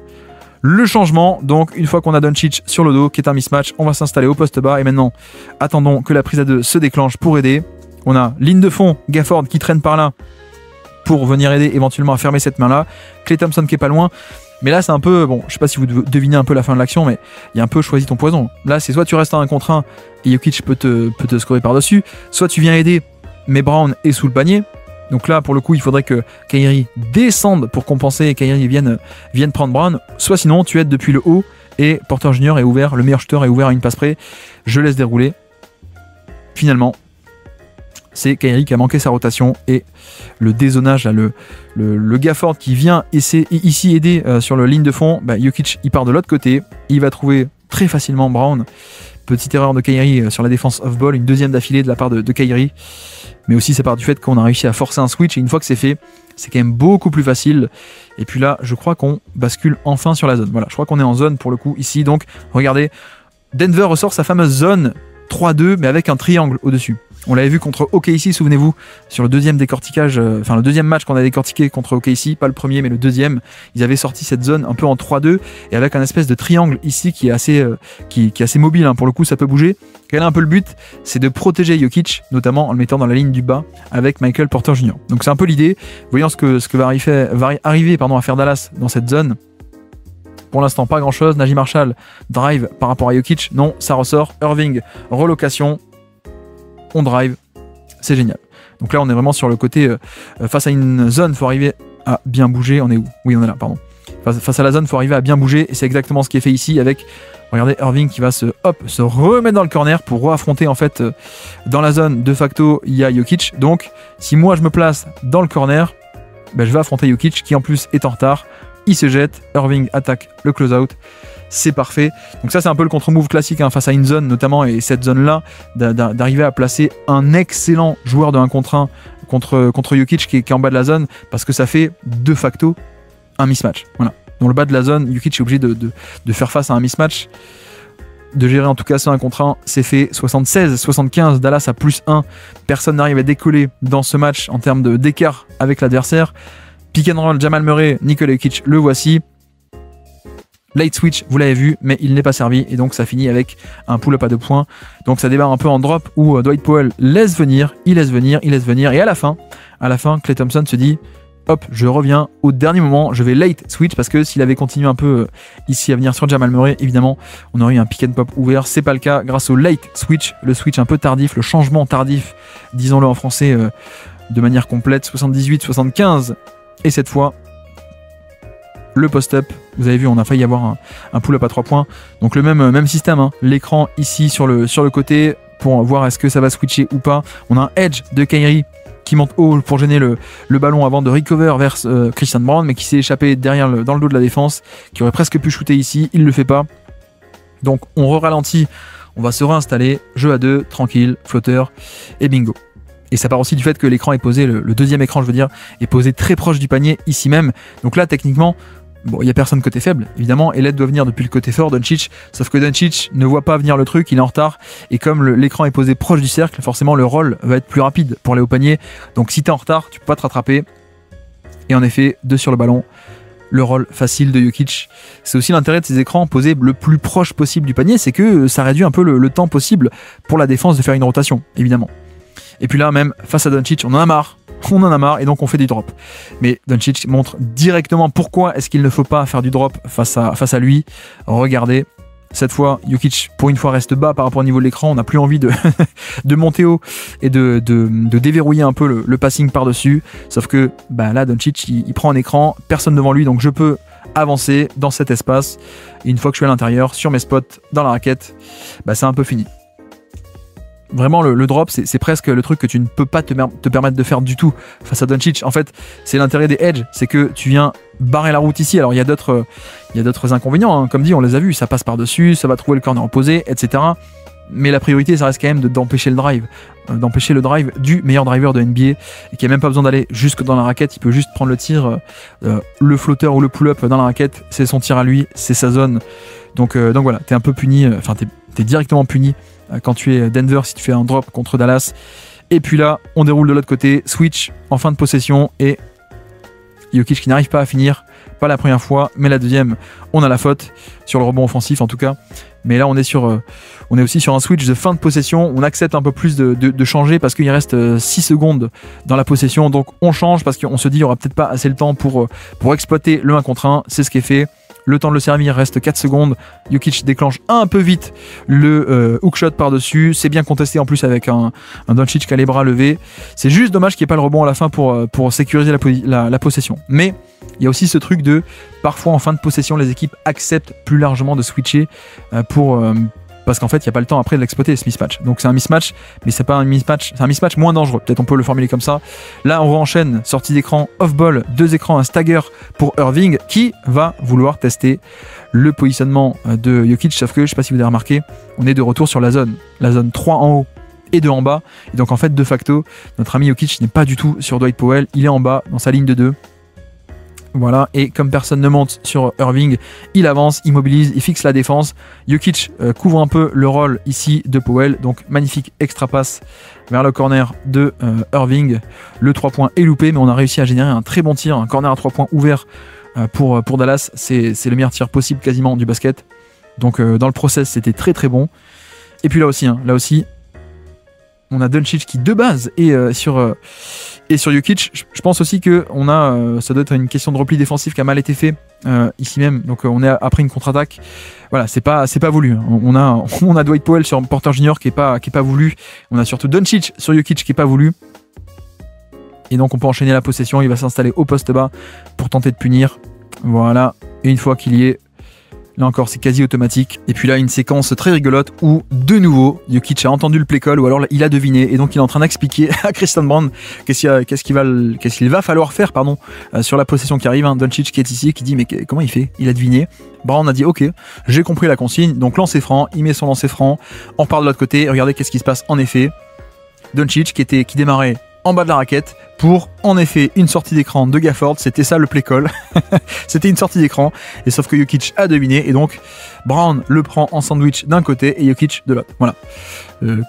le changement. Donc, une fois qu'on a Doncic sur le dos, qui est un mismatch, on va s'installer au poste bas. Et maintenant, attendons que la prise à 2 se déclenche pour aider. On a ligne de fond, Gafford qui traîne par là pour venir aider éventuellement à fermer cette main-là. Klay Thompson qui est pas loin. Mais là, c'est un peu, bon, je sais pas si vous devinez un peu la fin de l'action, mais il y a un peu choisi ton poison. Là, c'est soit tu restes à 1 contre 1 et Jokic peut te scorer par-dessus, soit tu viens aider, mais Brown est sous le panier. Donc là, pour le coup, il faudrait que Kyrie descende pour compenser et Kyrie vienne prendre Brown. Soit sinon, tu aides depuis le haut et Porter Jr. est ouvert, le meilleur shooter est ouvert à une passe près. Je laisse dérouler. Finalement, c'est Kyrie qui a manqué sa rotation et le dézonage, là, le Gafford qui vient ici aider sur la ligne de fond. Jokic il part de l'autre côté, il va trouver très facilement Brown. Petite erreur de Kyrie sur la défense off-ball, une deuxième d'affilée de la part de Kyrie, mais aussi ça part du fait qu'on a réussi à forcer un switch et une fois que c'est fait, c'est quand même beaucoup plus facile. Et puis là, je crois qu'on bascule enfin sur la zone. Voilà, je crois qu'on est en zone pour le coup ici. Donc regardez, Denver ressort sa fameuse zone 3-2 mais avec un triangle au-dessus. On l'avait vu contre OKC, souvenez-vous, sur le deuxième décortiquage, le deuxième match qu'on a décortiqué contre OKC, pas le premier mais le deuxième, ils avaient sorti cette zone un peu en 3-2 et avec un espèce de triangle ici qui est assez, qui est assez mobile, hein, pour le coup ça peut bouger. Quel est un peu le but? C'est de protéger Jokic, notamment en le mettant dans la ligne du bas avec Michael Porter Jr. Donc c'est un peu l'idée, voyons ce que va arriver à faire Dallas dans cette zone. Pour l'instant, pas grand-chose. Najee Marshall drive par rapport à Jokic. Non, ça ressort. Irving, relocation. On drive. C'est génial. Donc là, on est vraiment sur le côté face à une zone. Il faut arriver à bien bouger. On est où? Oui, on est là, pardon. Face à la zone, il faut arriver à bien bouger. Et c'est exactement ce qui est fait ici avec, regardez, Irving qui va se remettre dans le corner pour re-affronter en fait dans la zone. De facto, il y a Jokic. Donc, si moi, je me place dans le corner, je vais affronter Jokic qui en plus est en retard. Il se jette, Irving attaque le close-out, c'est parfait. Donc ça c'est un peu le contre-move classique hein, face à une zone notamment, et cette zone-là, d'arriver à placer un excellent joueur de 1 contre 1 contre Jokic qui est en bas de la zone, parce que ça fait de facto un mismatch. Voilà. Dans le bas de la zone, Jokic est obligé de faire face à un mismatch, de gérer en tout cas ce 1 contre 1, c'est fait. 76-75, Dallas à +1, personne n'arrive à décoller dans ce match en termes d'écart avec l'adversaire. Pick and roll, Jamal Murray, Nikola Jokic, le voici. Late switch, vous l'avez vu, mais il n'est pas servi. Et donc ça finit avec un pull-up à 2 points. Donc ça démarre un peu en drop où Dwight Powell laisse venir. Et à la fin, Klay Thompson se dit, hop, je reviens au dernier moment, je vais late switch, parce que s'il avait continué un peu ici à venir sur Jamal Murray, évidemment, on aurait eu un pick and pop ouvert. C'est pas le cas grâce au late switch, le switch un peu tardif, le changement tardif, disons-le en français de manière complète, 78-75. Et cette fois, le post-up, vous avez vu, on a failli avoir un pull-up à 3 points. Donc le même système, hein. L'écran ici sur le côté pour voir est-ce que ça va switcher ou pas. On a un edge de Kyrie qui monte haut pour gêner le ballon avant de recover vers Christian Brown, mais qui s'est échappé derrière dans le dos de la défense, qui aurait presque pu shooter ici, il ne le fait pas. Donc on ralentit, on va se réinstaller, jeu à 2, tranquille, flotteur, et bingo. Et ça part aussi du fait que l'écran est posé, le deuxième écran je veux dire, est posé très proche du panier, ici même. Donc là techniquement, bon, il n'y a personne côté faible, évidemment, et l'aide doit venir depuis le côté fort, Doncic, sauf que Doncic ne voit pas venir le truc, il est en retard, et comme l'écran est posé proche du cercle, forcément le roll va être plus rapide pour aller au panier, donc si tu es en retard, tu peux pas te rattraper. Et en effet, 2 sur le ballon, le roll facile de Jokic. C'est aussi l'intérêt de ces écrans posés le plus proche possible du panier, c'est que ça réduit un peu le temps possible pour la défense de faire une rotation, évidemment. Et puis là, même face à Doncic, on en a marre, et donc on fait du drop. Mais Doncic montre directement pourquoi est-ce qu'il ne faut pas faire du drop face à lui. Regardez, Cette fois, Jokic, pour une fois, reste bas par rapport au niveau de l'écran. On n'a plus envie de, de monter haut et de déverrouiller un peu le passing par-dessus. Sauf que bah, là, Doncic, il prend un écran, personne devant lui, donc je peux avancer dans cet espace. Et une fois que je suis à l'intérieur, sur mes spots, dans la raquette, bah, c'est un peu fini. Vraiment, le drop, c'est presque le truc que tu ne peux pas te permettre de faire du tout face à Doncic. En fait, c'est l'intérêt des edge, c'est que tu viens barrer la route ici. Alors, il y a d'autres inconvénients, hein. Comme dit, on les a vus, ça passe par-dessus, ça va trouver le corner opposé, etc. Mais la priorité, ça reste quand même d'empêcher le drive du meilleur driver de NBA, et qui n'a même pas besoin d'aller jusque dans la raquette, il peut juste prendre le tir, le flotteur ou le pull-up dans la raquette, c'est son tir à lui, c'est sa zone. Donc voilà, t'es un peu puni, enfin t'es directement puni quand tu es Denver si tu fais un drop contre Dallas. Et puis là, on déroule de l'autre côté, switch en fin de possession, et Jokic qui n'arrive pas à finir, pas la première fois, mais la deuxième, on a la faute, sur le rebond offensif en tout cas. Mais là, on est aussi sur un switch de fin de possession. On accepte un peu plus de changer parce qu'il reste 6 secondes dans la possession. Donc, on change parce qu'on se dit qu'il n'y aura peut-être pas assez le temps pour exploiter le 1 contre 1. C'est ce qui est fait. Le temps de le servir, reste 4 secondes. Jokic déclenche un peu vite le hookshot par-dessus. C'est bien contesté en plus avec un Doncic qui a les bras levés. C'est juste dommage qu'il n'y ait pas le rebond à la fin pour sécuriser la possession. Mais il y a aussi ce truc de, parfois en fin de possession, les équipes acceptent plus largement de switcher parce qu'en fait, il n'y a pas le temps après de l'exploiter, ce mismatch. Donc c'est un mismatch, mais c'est pas un mismatch, c'est un mismatch moins dangereux. Peut-être on peut le formuler comme ça. Là, on enchaîne, sortie d'écran, off-ball, 2 écrans, un stagger pour Irving, qui va vouloir tester le positionnement de Jokic, sauf que, je ne sais pas si vous avez remarqué, on est de retour sur la zone 3 en haut et 2 en bas. Et donc en fait, de facto, notre ami Jokic n'est pas du tout sur Dwight Powell, il est en bas, dans sa ligne de 2. Voilà, et comme personne ne monte sur Irving, il avance, il mobilise, il fixe la défense. Jokic couvre un peu le rôle ici de Powell, donc magnifique extra passe vers le corner de Irving. Le 3 points est loupé, mais on a réussi à générer un très bon tir, un corner à 3 points ouvert pour Dallas. C'est le meilleur tir possible quasiment du basket. Donc dans le process, c'était très très bon. Et puis là aussi, on a Doncic qui de base est sur Jokic. Je pense aussi que ça doit être une question de repli défensif qui a mal été fait ici même. Donc on est après une contre-attaque. Voilà, c'est pas voulu. Hein. On a Dwight Powell sur Porter Jr. qui est pas voulu. On a surtout Doncic sur Jokic qui est pas voulu. Et donc on peut enchaîner la possession. Il va s'installer au poste bas pour tenter de punir. Voilà. Et une fois qu'il y est, là encore, c'est quasi automatique. Et puis là, une séquence très rigolote où, de nouveau, Jokic a entendu le play call ou alors il a deviné. Et donc, il est en train d'expliquer à Christian Brown qu'est-ce qu'il va falloir faire sur la possession qui arrive. Doncic qui est ici, qui dit mais comment il fait? Il a deviné. Brown a dit ok, j'ai compris la consigne. Donc, lancer franc, il met son lancer franc. On repart de l'autre côté. Et regardez qu'est-ce qui se passe en effet. Doncic qui démarrait en bas de la raquette pour en effet une sortie d'écran de Gafford. C'était ça le play call. C'était une sortie d'écran, et sauf que Jokic a deviné, et donc Brown le prend en sandwich d'un côté et Jokic de l'autre. Voilà.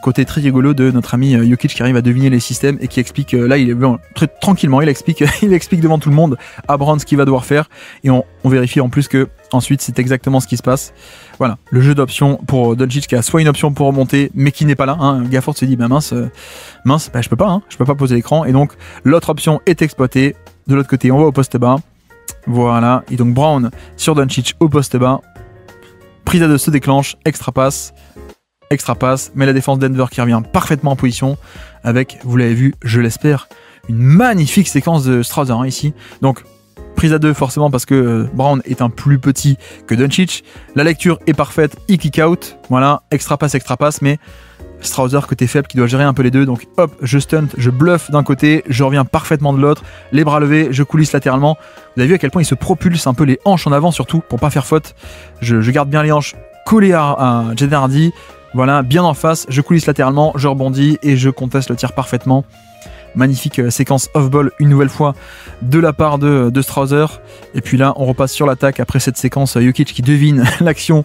Côté très rigolo de notre ami Jokic qui arrive à deviner les systèmes et qui explique, là il est très tranquillement, il explique devant tout le monde à Brown ce qu'il va devoir faire, et on vérifie en plus que ensuite c'est exactement ce qui se passe. Voilà, le jeu d'options pour Doncic qui a soit une option pour remonter mais qui n'est pas là. Gafford se dit bah mince, je peux pas poser l'écran, et donc l'autre option est exploitée. De l'autre côté, on va au poste bas. Voilà, et donc Brown sur Doncic au poste bas. Prise à 2 se déclenche, extra passe, mais la défense Denver qui revient parfaitement en position avec, vous l'avez vu, je l'espère, une magnifique séquence de Strouser ici. Donc prise à 2 forcément parce que Brown est un plus petit que Doncic. La lecture est parfaite, il kick out. Voilà, extra passe, mais Strouser côté faible qui doit gérer un peu les deux. Donc hop, je stunt, je bluffe d'un côté, je reviens parfaitement de l'autre, les bras levés, je coulisse latéralement. Vous avez vu à quel point il se propulse un peu les hanches en avant, surtout pour pas faire faute. Je garde bien les hanches collées à Jaden Hardy. Voilà, bien en face, je coulisse latéralement, je rebondis et je conteste le tir parfaitement. Magnifique séquence off-ball une nouvelle fois de la part de Strouser. Et puis là, on repasse sur l'attaque après cette séquence. Jokic qui devine l'action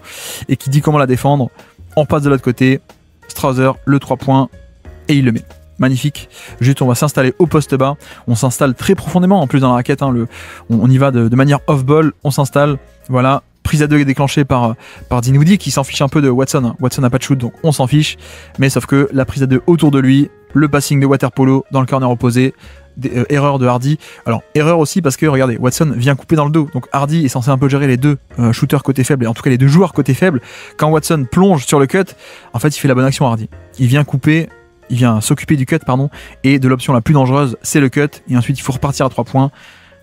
et qui dit comment la défendre. On passe de l'autre côté. Strouser, le 3 points, et il le met. Magnifique. Juste, on va s'installer au poste bas. On s'installe très profondément en plus dans la raquette. On y va de manière off-ball. On s'installe. Voilà. Prise à 2 déclenchée par Dinwiddie qui s'en fiche un peu de Watson. Watson n'a pas de shoot, donc on s'en fiche. Mais sauf que la prise à 2 autour de lui, le passing de water polo dans le corner opposé, erreur de Hardy. Alors, erreur aussi parce que, regardez, Watson vient couper dans le dos. Donc, Hardy est censé un peu gérer les deux shooters côté faible, et en tout cas les deux joueurs côté faible. Quand Watson plonge sur le cut, en fait, il fait la bonne action, Hardy. Il vient couper, il vient s'occuper du cut, pardon, et de l'option la plus dangereuse, c'est le cut. Et ensuite, il faut repartir à 3 points.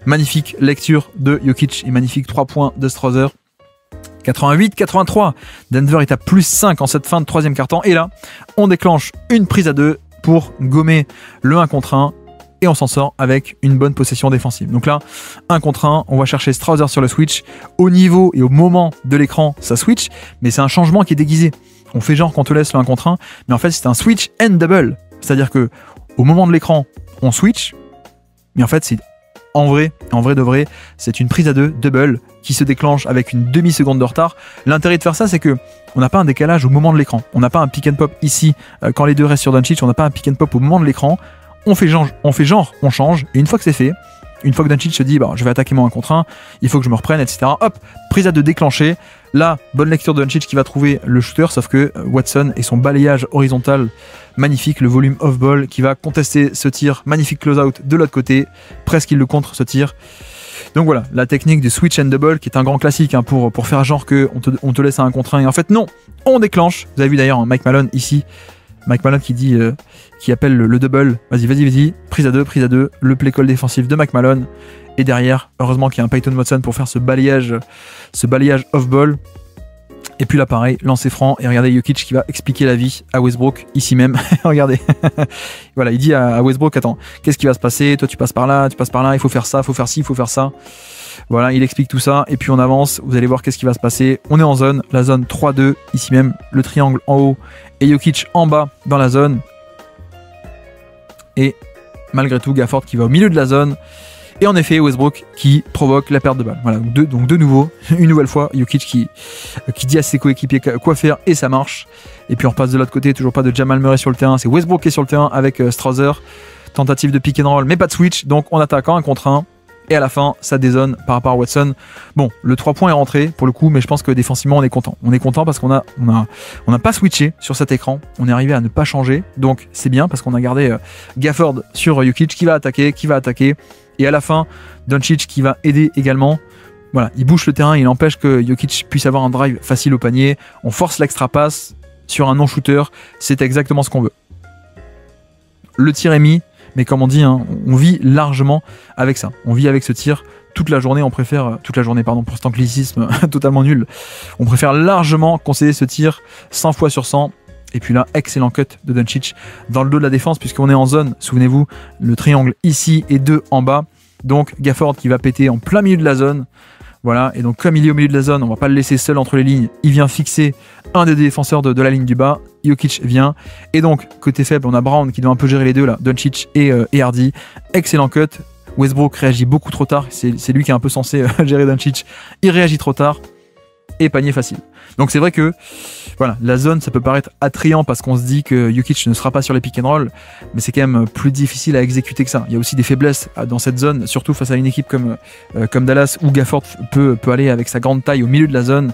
Magnifique lecture de Jokic et magnifique 3 points de Strawther. 88-83. Denver est à plus 5 en cette fin de troisième quart-temps. Et là, on déclenche une prise à 2 pour gommer le 1 contre 1. Et on s'en sort avec une bonne possession défensive. Donc là, 1 contre 1, on va chercher Strawther sur le switch. Au niveau et au moment de l'écran, ça switch. Mais c'est un changement qui est déguisé. On fait genre qu'on te laisse le 1 contre 1. Mais en fait, c'est un switch and double. C'est-à-dire que au moment de l'écran, on switch. Mais en fait, c'est en vrai de vrai, c'est une prise à 2 double qui se déclenche avec une demi-seconde de retard. L'intérêt de faire ça, c'est que on n'a pas un décalage au moment de l'écran. On n'a pas un pick and pop ici quand les deux restent sur Doncic. On n'a pas un pick and pop au moment de l'écran. On fait genre, on change. Et une fois que c'est fait, une fois que Doncic se dit, bah, je vais attaquer mon 1 contre 1, il faut que je me reprenne, etc. Hop, prise à 2 déclenchée. Là, bonne lecture de Doncic qui va trouver le shooter, sauf que Watson et son balayage horizontal magnifique, le volume off-ball qui va contester ce tir, magnifique close-out de l'autre côté, presque il le contre ce tir. Donc voilà, la technique du switch and double qui est un grand classique hein, pour faire genre qu'on te laisse à 1 contre 1 et en fait non, on déclenche. Vous avez vu d'ailleurs Mike Malone ici, Mike Malone qui dit, qui appelle le double, vas-y, prise à 2, le play call défensif de Mike Malone. Et derrière, heureusement qu'il y a un Peyton Watson pour faire ce balayage off-ball. Et puis là, pareil, lancer franc. Et regardez Jokic qui va expliquer la vie à Westbrook, ici même. Regardez. Voilà, il dit à Westbrook, attends, qu'est-ce qui va se passer? Toi, tu passes par là, il faut faire ça, il faut faire ci, il faut faire ça. Voilà, il explique tout ça. Et puis on avance, vous allez voir qu'est-ce qui va se passer. On est en zone, la zone 3-2, ici même, le triangle en haut et Jokic en bas dans la zone. Et malgré tout, Gafford qui va au milieu de la zone. Et en effet, Westbrook qui provoque la perte de balle. Voilà, donc de nouveau, une nouvelle fois, Jokic qui dit à ses coéquipiers quoi faire et ça marche. Et puis on repasse de l'autre côté, toujours pas de Jamal Murray sur le terrain. C'est Westbrook qui est sur le terrain avec Strawther. Tentative de pick and roll, mais pas de switch. Donc on attaque en 1 contre 1. Et à la fin, ça dézone par rapport à Watson. Bon, le 3 points est rentré pour le coup, mais je pense que défensivement, on est content. On est content parce qu'on n'a pas switché sur cet écran. On est arrivé à ne pas changer. Donc c'est bien parce qu'on a gardé Gafford sur Jokic qui va attaquer. Et à la fin, Doncic qui va aider également. Voilà, il bouge le terrain, il empêche que Jokic puisse avoir un drive facile au panier. On force l'extra passe sur un non-shooter. C'est exactement ce qu'on veut. Le tir est mis, mais comme on dit, hein, on vit largement avec ça. On vit avec ce tir toute la journée. On préfère, pour cet anglicisme totalement nul. On préfère largement concéder ce tir 100 fois sur 100. Et puis là, excellent cut de Doncic dans le dos de la défense puisqu'on est en zone, souvenez-vous, le triangle ici et 2 en bas. Donc Gafford qui va péter en plein milieu de la zone. Voilà, et donc comme il est au milieu de la zone, on va pas le laisser seul entre les lignes. Il vient fixer un des défenseurs de la ligne du bas. Jokic vient. Et donc, côté faible, on a Brown qui doit un peu gérer les deux là, Doncic et Hardy. Excellent cut. Westbrook réagit beaucoup trop tard. C'est lui qui est un peu censé gérer Doncic. Il réagit trop tard. Et panier facile. Donc c'est vrai que voilà, la zone ça peut paraître attrayant parce qu'on se dit que Jokic ne sera pas sur les pick and roll, mais c'est quand même plus difficile à exécuter que ça. Il y a aussi des faiblesses dans cette zone, surtout face à une équipe comme Dallas où Gafford peut aller avec sa grande taille au milieu de la zone.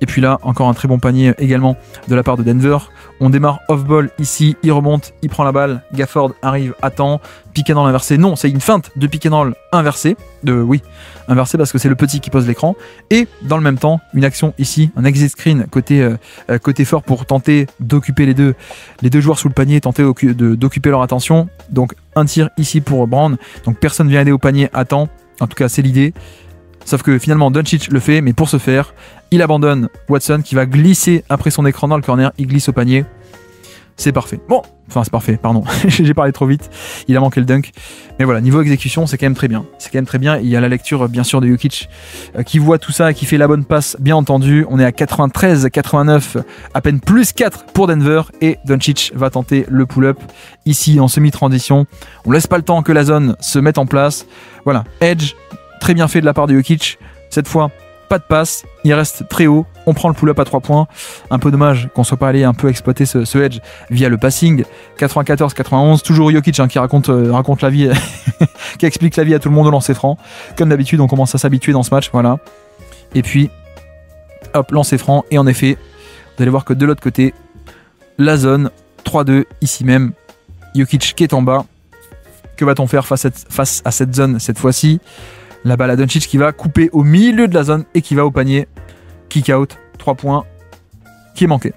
Et puis là, encore un très bon panier également de la part de Denver. On démarre off-ball ici, il remonte, il prend la balle, Gafford arrive à temps, pick and roll inversé. Non, c'est une feinte de pick and roll inversé. Inversé parce que c'est le petit qui pose l'écran. Et dans le même temps, une action ici, un exit screen côté fort pour tenter d'occuper les deux joueurs sous le panier, tenter d'occuper leur attention. Donc un tir ici pour Brown. Donc personne vient aider au panier à temps. En tout cas, c'est l'idée. Sauf que finalement, Doncic le fait, mais pour ce faire, il abandonne Watson qui va glisser après son écran dans le corner. Il glisse au panier. C'est parfait. Bon, enfin c'est parfait, pardon. J'ai parlé trop vite. Il a manqué le dunk. Mais voilà, niveau exécution, c'est quand même très bien. Il y a la lecture, bien sûr, de Jokic qui voit tout ça, qui fait la bonne passe, bien entendu. On est à 93-89, à peine plus 4 pour Denver. Et Doncic va tenter le pull-up ici en semi-transition. On laisse pas le temps que la zone se mette en place. Voilà, edge, très bien fait de la part de Jokic. Cette fois, pas de passe, il reste très haut, on prend le pull-up à 3 points. Un peu dommage qu'on soit pas allé un peu exploiter ce edge via le passing. 94-91, toujours Jokic qui raconte la vie, qui explique la vie à tout le monde au lancer franc. Comme d'habitude, on commence à s'habituer dans ce match, voilà. Et puis, hop, lancer franc, et en effet, vous allez voir que de l'autre côté, la zone 3-2, ici même, Jokic qui est en bas. Que va-t-on faire face à cette zone cette fois-ci? La balle à Doncic qui va couper au milieu de la zone et qui va au panier. Kick out, 3 points qui est manqué.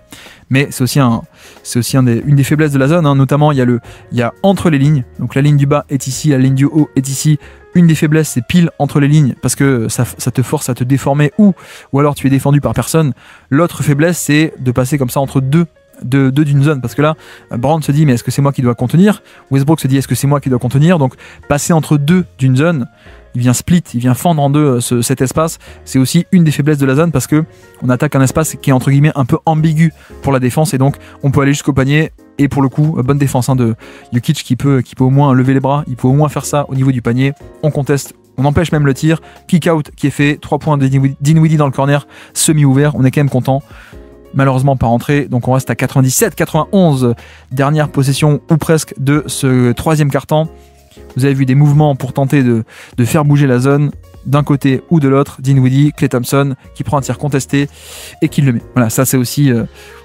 Mais c'est aussi, une des faiblesses de la zone, hein. Notamment il y a entre les lignes, donc la ligne du bas est ici, la ligne du haut est ici. Une des faiblesses, c'est pile entre les lignes parce que ça te force à te déformer ou alors tu es défendu par personne. L'autre faiblesse, c'est de passer comme ça entre deux d'une zone, parce que là Brown se dit mais est-ce que c'est moi qui dois contenir, Westbrook se dit est-ce que c'est moi qui dois contenir, donc passer entre deux d'une zone, il vient split, il vient fendre en deux cet espace, c'est aussi une des faiblesses de la zone parce que on attaque un espace qui est entre guillemets un peu ambigu pour la défense et donc on peut aller jusqu'au panier et pour le coup bonne défense de Jokic qui peut au moins lever les bras, il peut au moins faire ça au niveau du panier, on conteste, on empêche même le tir, kick out qui est fait, 3 points de Dinwiddie dans le corner, semi ouvert, on est quand même content. Malheureusement pas rentré, donc on reste à 97-91, dernière possession ou presque de ce troisième quart-temps. Vous avez vu des mouvements pour tenter de faire bouger la zone d'un côté ou de l'autre. Dinwiddie, Klay Thompson qui prend un tir contesté et qui le met. Voilà, ça c'est aussi,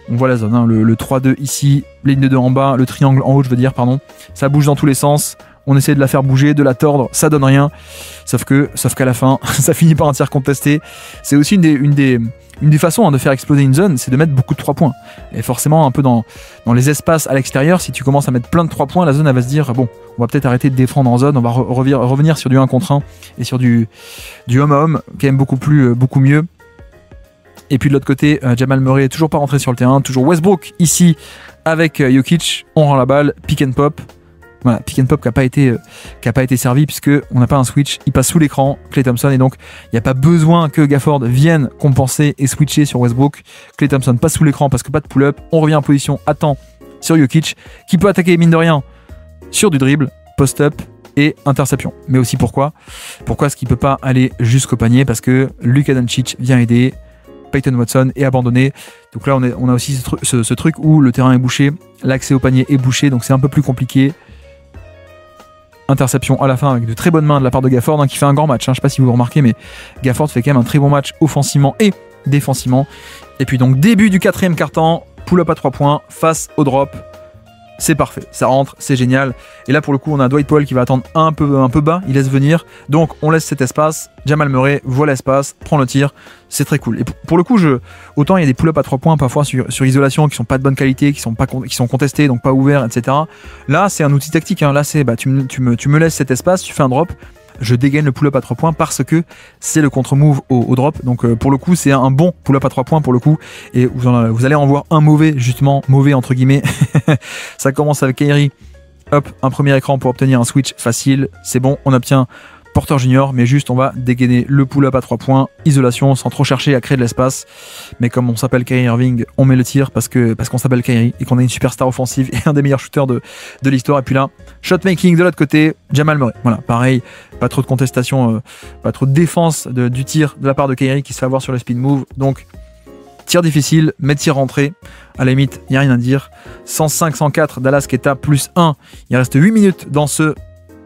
on voit la zone, hein, le 3-2 ici, ligne de 2 en bas, le triangle en haut je veux dire, pardon. Ça bouge dans tous les sens. On essaie de la faire bouger, de la tordre, ça donne rien. Sauf qu'à la fin, ça finit par un tir contesté. C'est aussi une des façons de faire exploser une zone, c'est de mettre beaucoup de 3 points. Et forcément, un peu dans les espaces à l'extérieur, si tu commences à mettre plein de 3 points, la zone elle va se dire bon, on va peut-être arrêter de défendre en zone, on va revenir sur du 1 contre 1 et sur du homme à homme, quand même beaucoup mieux. Et puis de l'autre côté, Jamal Murray est toujours pas rentré sur le terrain, toujours Westbrook ici avec Jokic, on rend la balle, pick and pop. Voilà, pick and pop qui a pas été servi puisque on n'a pas un switch, il passe sous l'écran, Klay Thompson, et donc il n'y a pas besoin que Gafford vienne compenser et switcher sur Westbrook. Klay Thompson passe sous l'écran parce que pas de pull-up, on revient en position à temps sur Jokic qui peut attaquer mine de rien sur du dribble, post-up et interception. Mais aussi pourquoi est-ce qu'il peut pas aller jusqu'au panier? Parce que Luka Doncic vient aider, Peyton Watson est abandonné. Donc là on a aussi ce truc où le terrain est bouché, l'accès au panier est bouché, donc c'est un peu plus compliqué. Interception à la fin avec de très bonnes mains de la part de Gafford, hein, qui fait un grand match, hein. Je sais pas si vous remarquez, mais Gafford fait quand même un très bon match offensivement et défensivement. Et puis donc début du 4e quart-temps, pull-up à 3 points face au drop. C'est parfait, ça rentre, c'est génial. Et là pour le coup on a Dwight Powell qui va attendre un peu bas, il laisse venir, donc on laisse cet espace, Jamal Murray voit l'espace, prend le tir, c'est très cool. Et pour le coup, autant il y a des pull-ups à 3 points parfois sur isolation qui sont pas de bonne qualité, qui sont contestés, donc pas ouverts, etc. Là c'est un outil tactique, hein. Là c'est tu me laisses cet espace, tu fais un drop, je dégaine le pull-up à 3 points parce que c'est le contre-move au drop. Donc pour le coup, c'est un bon pull-up à 3 points pour le coup. Et vous allez en voir un mauvais, justement, mauvais entre guillemets. Ça commence avec Kyrie. Hop, un premier écran pour obtenir un switch facile. C'est bon, on obtient Porter Junior, mais juste on va dégainer le pull-up à 3 points, isolation, sans trop chercher à créer de l'espace. Mais comme on s'appelle Kyrie Irving, on met le tir parce qu'on s'appelle Kyrie et qu'on est une superstar offensive et un des meilleurs shooters de l'histoire. Et puis là, shot making de l'autre côté, Jamal Murray. Voilà, pareil, pas trop de contestation, pas trop de défense du tir de la part de Kyrie qui se fait avoir sur le speed move. Donc, tir difficile, mais tir rentré. À la limite, il n'y a rien à dire. 105-104, Dallas qui est à +1. Il reste 8 minutes dans ce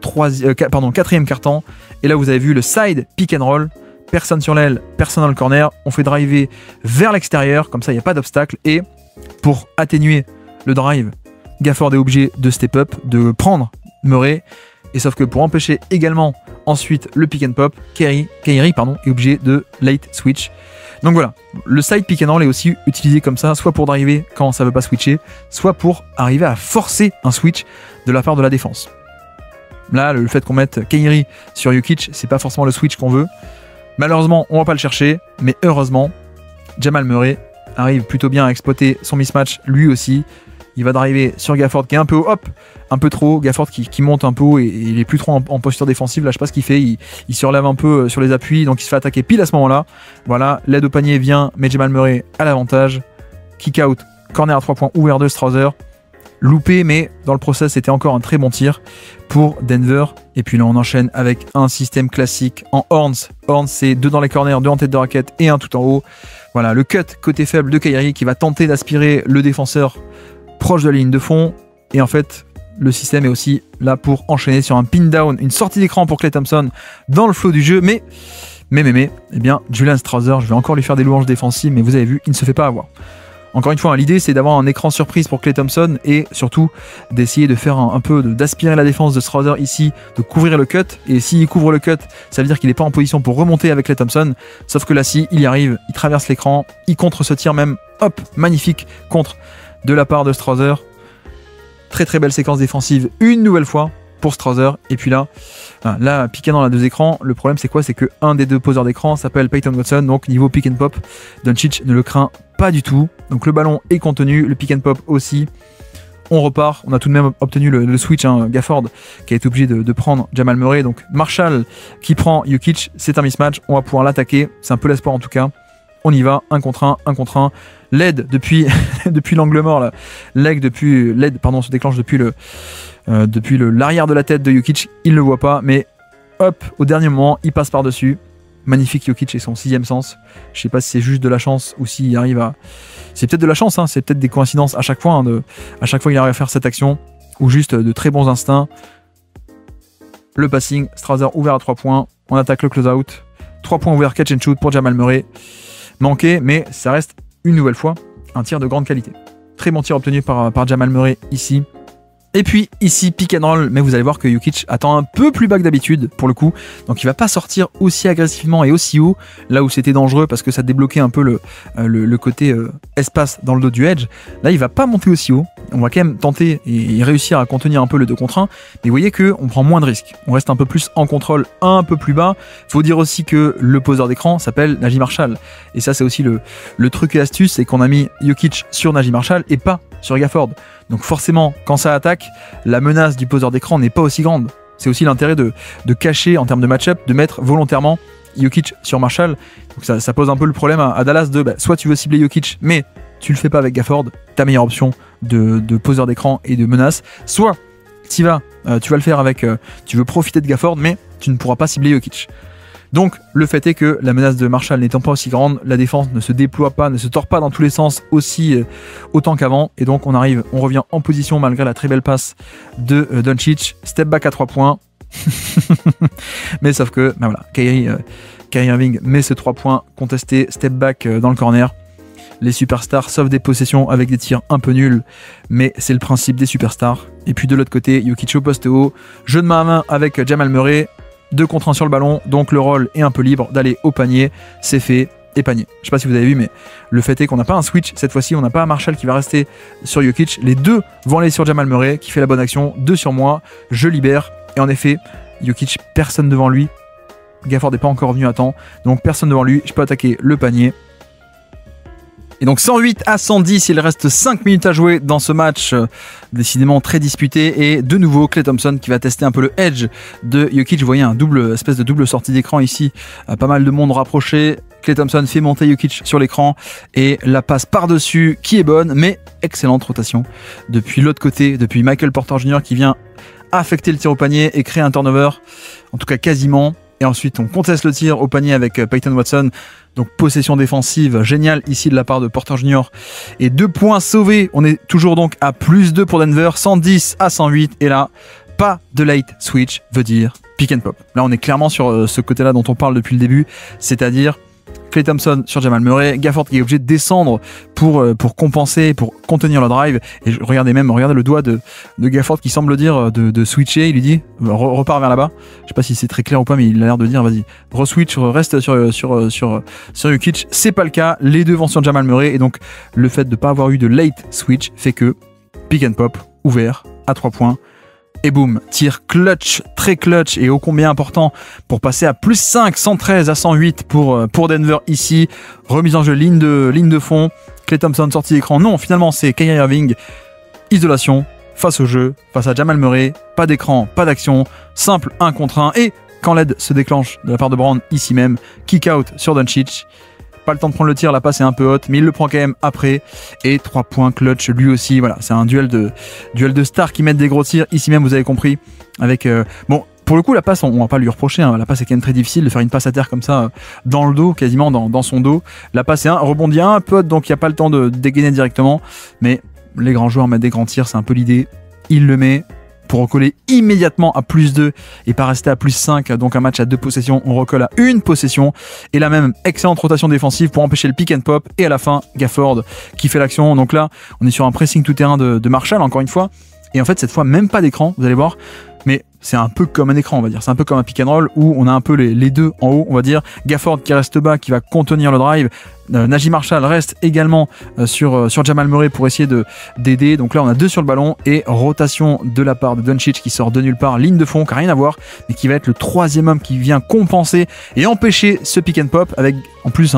4e quart-temps. Et là, vous avez vu le side pick and roll. Personne sur l'aile, personne dans le corner. On fait driver vers l'extérieur. Comme ça, il n'y a pas d'obstacle. Et pour atténuer le drive, Gafford est obligé de step up, de prendre Murray. Et sauf que pour empêcher également ensuite le pick and pop, Kyrie est obligé de late switch. Donc voilà, le side pick and roll est aussi utilisé comme ça, soit pour driver quand ça ne veut pas switcher, soit pour arriver à forcer un switch de la part de la défense. Là, le fait qu'on mette Kyrie sur Jokic, c'est pas forcément le switch qu'on veut. Malheureusement, on va pas le chercher, mais heureusement, Jamal Murray arrive plutôt bien à exploiter son mismatch lui aussi. Il va driver sur Gafford qui est un peu un peu trop haut. Gafford qui monte un peu haut et il est plus trop en posture défensive. Là, je sais pas ce qu'il fait. Il se relève un peu sur les appuis, donc il se fait attaquer pile à ce moment-là. Voilà, l'aide au panier vient, mais Jamal Murray à l'avantage. Kick out, corner à 3 points ouvert de Strouser. Loupé, mais dans le process, c'était encore un très bon tir pour Denver. Et puis là, on enchaîne avec un système classique en horns. Horns, c'est 2 dans les corners, 2 en tête de raquette et 1 tout en haut. Voilà, le cut côté faible de Kyrie qui va tenter d'aspirer le défenseur proche de la ligne de fond. Et en fait, le système est aussi là pour enchaîner sur un pin down, une sortie d'écran pour Klay Thompson dans le flow du jeu. Mais, eh bien, Julian Strouser, je vais encore lui faire des louanges défensives, mais vous avez vu, il ne se fait pas avoir. Encore une fois, hein, l'idée c'est d'avoir un écran surprise pour Klay Thompson et surtout d'essayer de faire un peu d'aspirer la défense de Strouder ici, de couvrir le cut. Et s'il couvre le cut, ça veut dire qu'il n'est pas en position pour remonter avec Klay Thompson. Sauf que là, si il y arrive, il traverse l'écran, il contre ce tir même. Hop, magnifique contre de la part de Strouder. Très très belle séquence défensive une nouvelle fois pour Strouder. Et puis là, piqué dans la 2 écrans. Le problème c'est quoi? C'est que un des 2 poseurs d'écran s'appelle Peyton Watson. Donc niveau pick and pop, Doncic ne le craint pas du tout. Donc le ballon est contenu, le pick and pop aussi. On repart, on a tout de même obtenu le switch, hein, Gafford qui a été obligé de prendre Jamal Murray. Donc Marshall qui prend Jokic, c'est un mismatch, on va pouvoir l'attaquer. C'est un peu l'espoir en tout cas. On y va, 1 contre 1, 1 contre 1. L'aide depuis, depuis l'angle mort, là. L'aide se déclenche depuis l'arrière de la tête de Jokic. Il ne le voit pas, mais hop, au dernier moment, il passe par-dessus. Magnifique Jokic et son 6e sens. Je sais pas si c'est juste de la chance ou s'il arrive à... C'est peut-être de la chance, hein, c'est peut-être des coïncidences à chaque fois. Hein, à chaque fois qu'il arrive à faire cette action. Ou juste de très bons instincts. Le passing, Strouder ouvert à 3 points. On attaque le close-out. 3 points ouverts, catch and shoot pour Jamal Murray. Manqué, mais ça reste une nouvelle fois un tir de grande qualité. Très bon tir obtenu par Jamal Murray ici. Et puis ici, pick and roll, mais vous allez voir que Jokic attend un peu plus bas que d'habitude pour le coup. Donc il va pas sortir aussi agressivement et aussi haut, là où c'était dangereux parce que ça débloquait un peu le côté espace dans le dos du edge. Là il va pas monter aussi haut. On va quand même tenter et réussir à contenir un peu le 2 contre 1. Mais vous voyez qu'on prend moins de risques. On reste un peu plus en contrôle, un peu plus bas. Faut dire aussi que le poseur d'écran s'appelle Naji Marshall. Et ça c'est aussi le truc et astuce, c'est qu'on a mis Jokic sur Naji Marshall et pas sur Gafford. Donc forcément, quand ça attaque, la menace du poseur d'écran n'est pas aussi grande. C'est aussi l'intérêt de cacher en termes de match-up, de mettre volontairement Jokic sur Marshall. Donc ça pose un peu le problème à Dallas de soit tu veux cibler Jokic, mais tu le fais pas avec Gafford, ta meilleure option de poseur d'écran et de menace. Soit tu vas le faire avec, tu veux profiter de Gafford, mais tu ne pourras pas cibler Jokic. Donc le fait est que la menace de Marshall n'étant pas aussi grande, la défense ne se déploie pas, ne se tord pas dans tous les sens autant qu'avant. Et donc on revient en position malgré la très belle passe de Doncic. Step back à 3 points. Mais sauf que, voilà, Kyrie Irving met ce 3 points contesté, step back dans le corner. Les superstars sauvent des possessions avec des tirs un peu nuls, mais c'est le principe des superstars. Et puis de l'autre côté, Jokic au poste haut, jeu de main à main avec Jamal Murray. 2 contre 1 sur le ballon, donc le rôle est un peu libre d'aller au panier, c'est fait, et panier. Je sais pas si vous avez vu, mais le fait est qu'on n'a pas un switch, cette fois-ci on n'a pas un Marshall qui va rester sur Jokic, les 2 vont aller sur Jamal Murray, qui fait la bonne action, 2 sur moi, je libère, et en effet, Jokic, personne devant lui, Gafford n'est pas encore venu à temps, donc personne devant lui, je peux attaquer le panier. Et donc 108 à 110, il reste 5 minutes à jouer dans ce match décidément très disputé. Et de nouveau, Klay Thompson qui va tester un peu le edge de Jokic. Vous voyez un espèce de double sortie d'écran ici. Pas mal de monde rapproché. Klay Thompson fait monter Jokic sur l'écran. Et la passe par-dessus qui est bonne, mais excellente rotation. Depuis l'autre côté, depuis Michael Porter Jr. qui vient affecter le tir au panier et créer un turnover. En tout cas quasiment. Et ensuite, on conteste le tir au panier avec Peyton Watson. Donc, possession défensive géniale ici de la part de Porter Jr. Et 2 points sauvés. On est toujours donc à +2 pour Denver. 110 à 108. Et là, pas de late switch veut dire pick and pop. Là, on est clairement sur ce côté-là dont on parle depuis le début. C'est-à-dire Klay Thompson sur Jamal Murray, Gafford qui est obligé de descendre pour compenser, pour contenir le drive. Et regardez le doigt de Gafford qui semble dire de switcher. Il lui dit repars vers là-bas. Je sais pas si c'est très clair ou pas, mais il a l'air de dire vas-y, re-switch, reste sur Jokic. C'est pas le cas. Les 2 vont sur Jamal Murray et donc le fait de ne pas avoir eu de late switch fait que pick and pop ouvert à 3 points. Et boum, tir clutch, très clutch et ô combien important pour passer à +5, 113 à 108 pour Denver ici. Remise en jeu, ligne de fond. Klay Thompson sortie d'écran. Non, finalement c'est Kyrie Irving. Isolation, face au jeu, face à Jamal Murray. Pas d'écran, pas d'action. Simple 1 contre 1. Et quand l'aide se déclenche de la part de Brown ici même, kick out sur Doncic. Pas le temps de prendre le tir, la passe est un peu haute, mais il le prend quand même après. Et 3 points clutch lui aussi. Voilà, c'est un duel de stars qui mettent des gros tirs. Ici même, vous avez compris. Avec pour le coup, la passe, on va pas lui reprocher. Hein. La passe est quand même très difficile de faire une passe à terre comme ça dans le dos, quasiment dans son dos. La passe est rebondit un peu haute, donc il n'y a pas le temps de dégainer directement. Mais les grands joueurs mettent des grands tirs, c'est un peu l'idée. Il le met. pour recoller immédiatement à +2 et pas rester à +5, donc un match à 2 possessions, on recolle à 1 possession, et là même excellente rotation défensive pour empêcher le pick and pop, et à la fin Gafford qui fait l'action. Donc là on est sur un pressing tout terrain de Marshall encore une fois, et en fait cette fois même pas d'écran, vous allez voir, mais c'est un peu comme un écran, on va dire. C'est un peu comme un pick and roll où on a un peu les deux en haut, on va dire. Gafford qui reste bas, qui va contenir le drive. Najee Marshall reste également sur Jamal Murray pour essayer d'aider. Donc là, on a 2 sur le ballon et rotation de la part de Doncic qui sort de nulle part, ligne de fond, qui n'a rien à voir, mais qui va être le 3e homme qui vient compenser et empêcher ce pick and pop avec, en plus,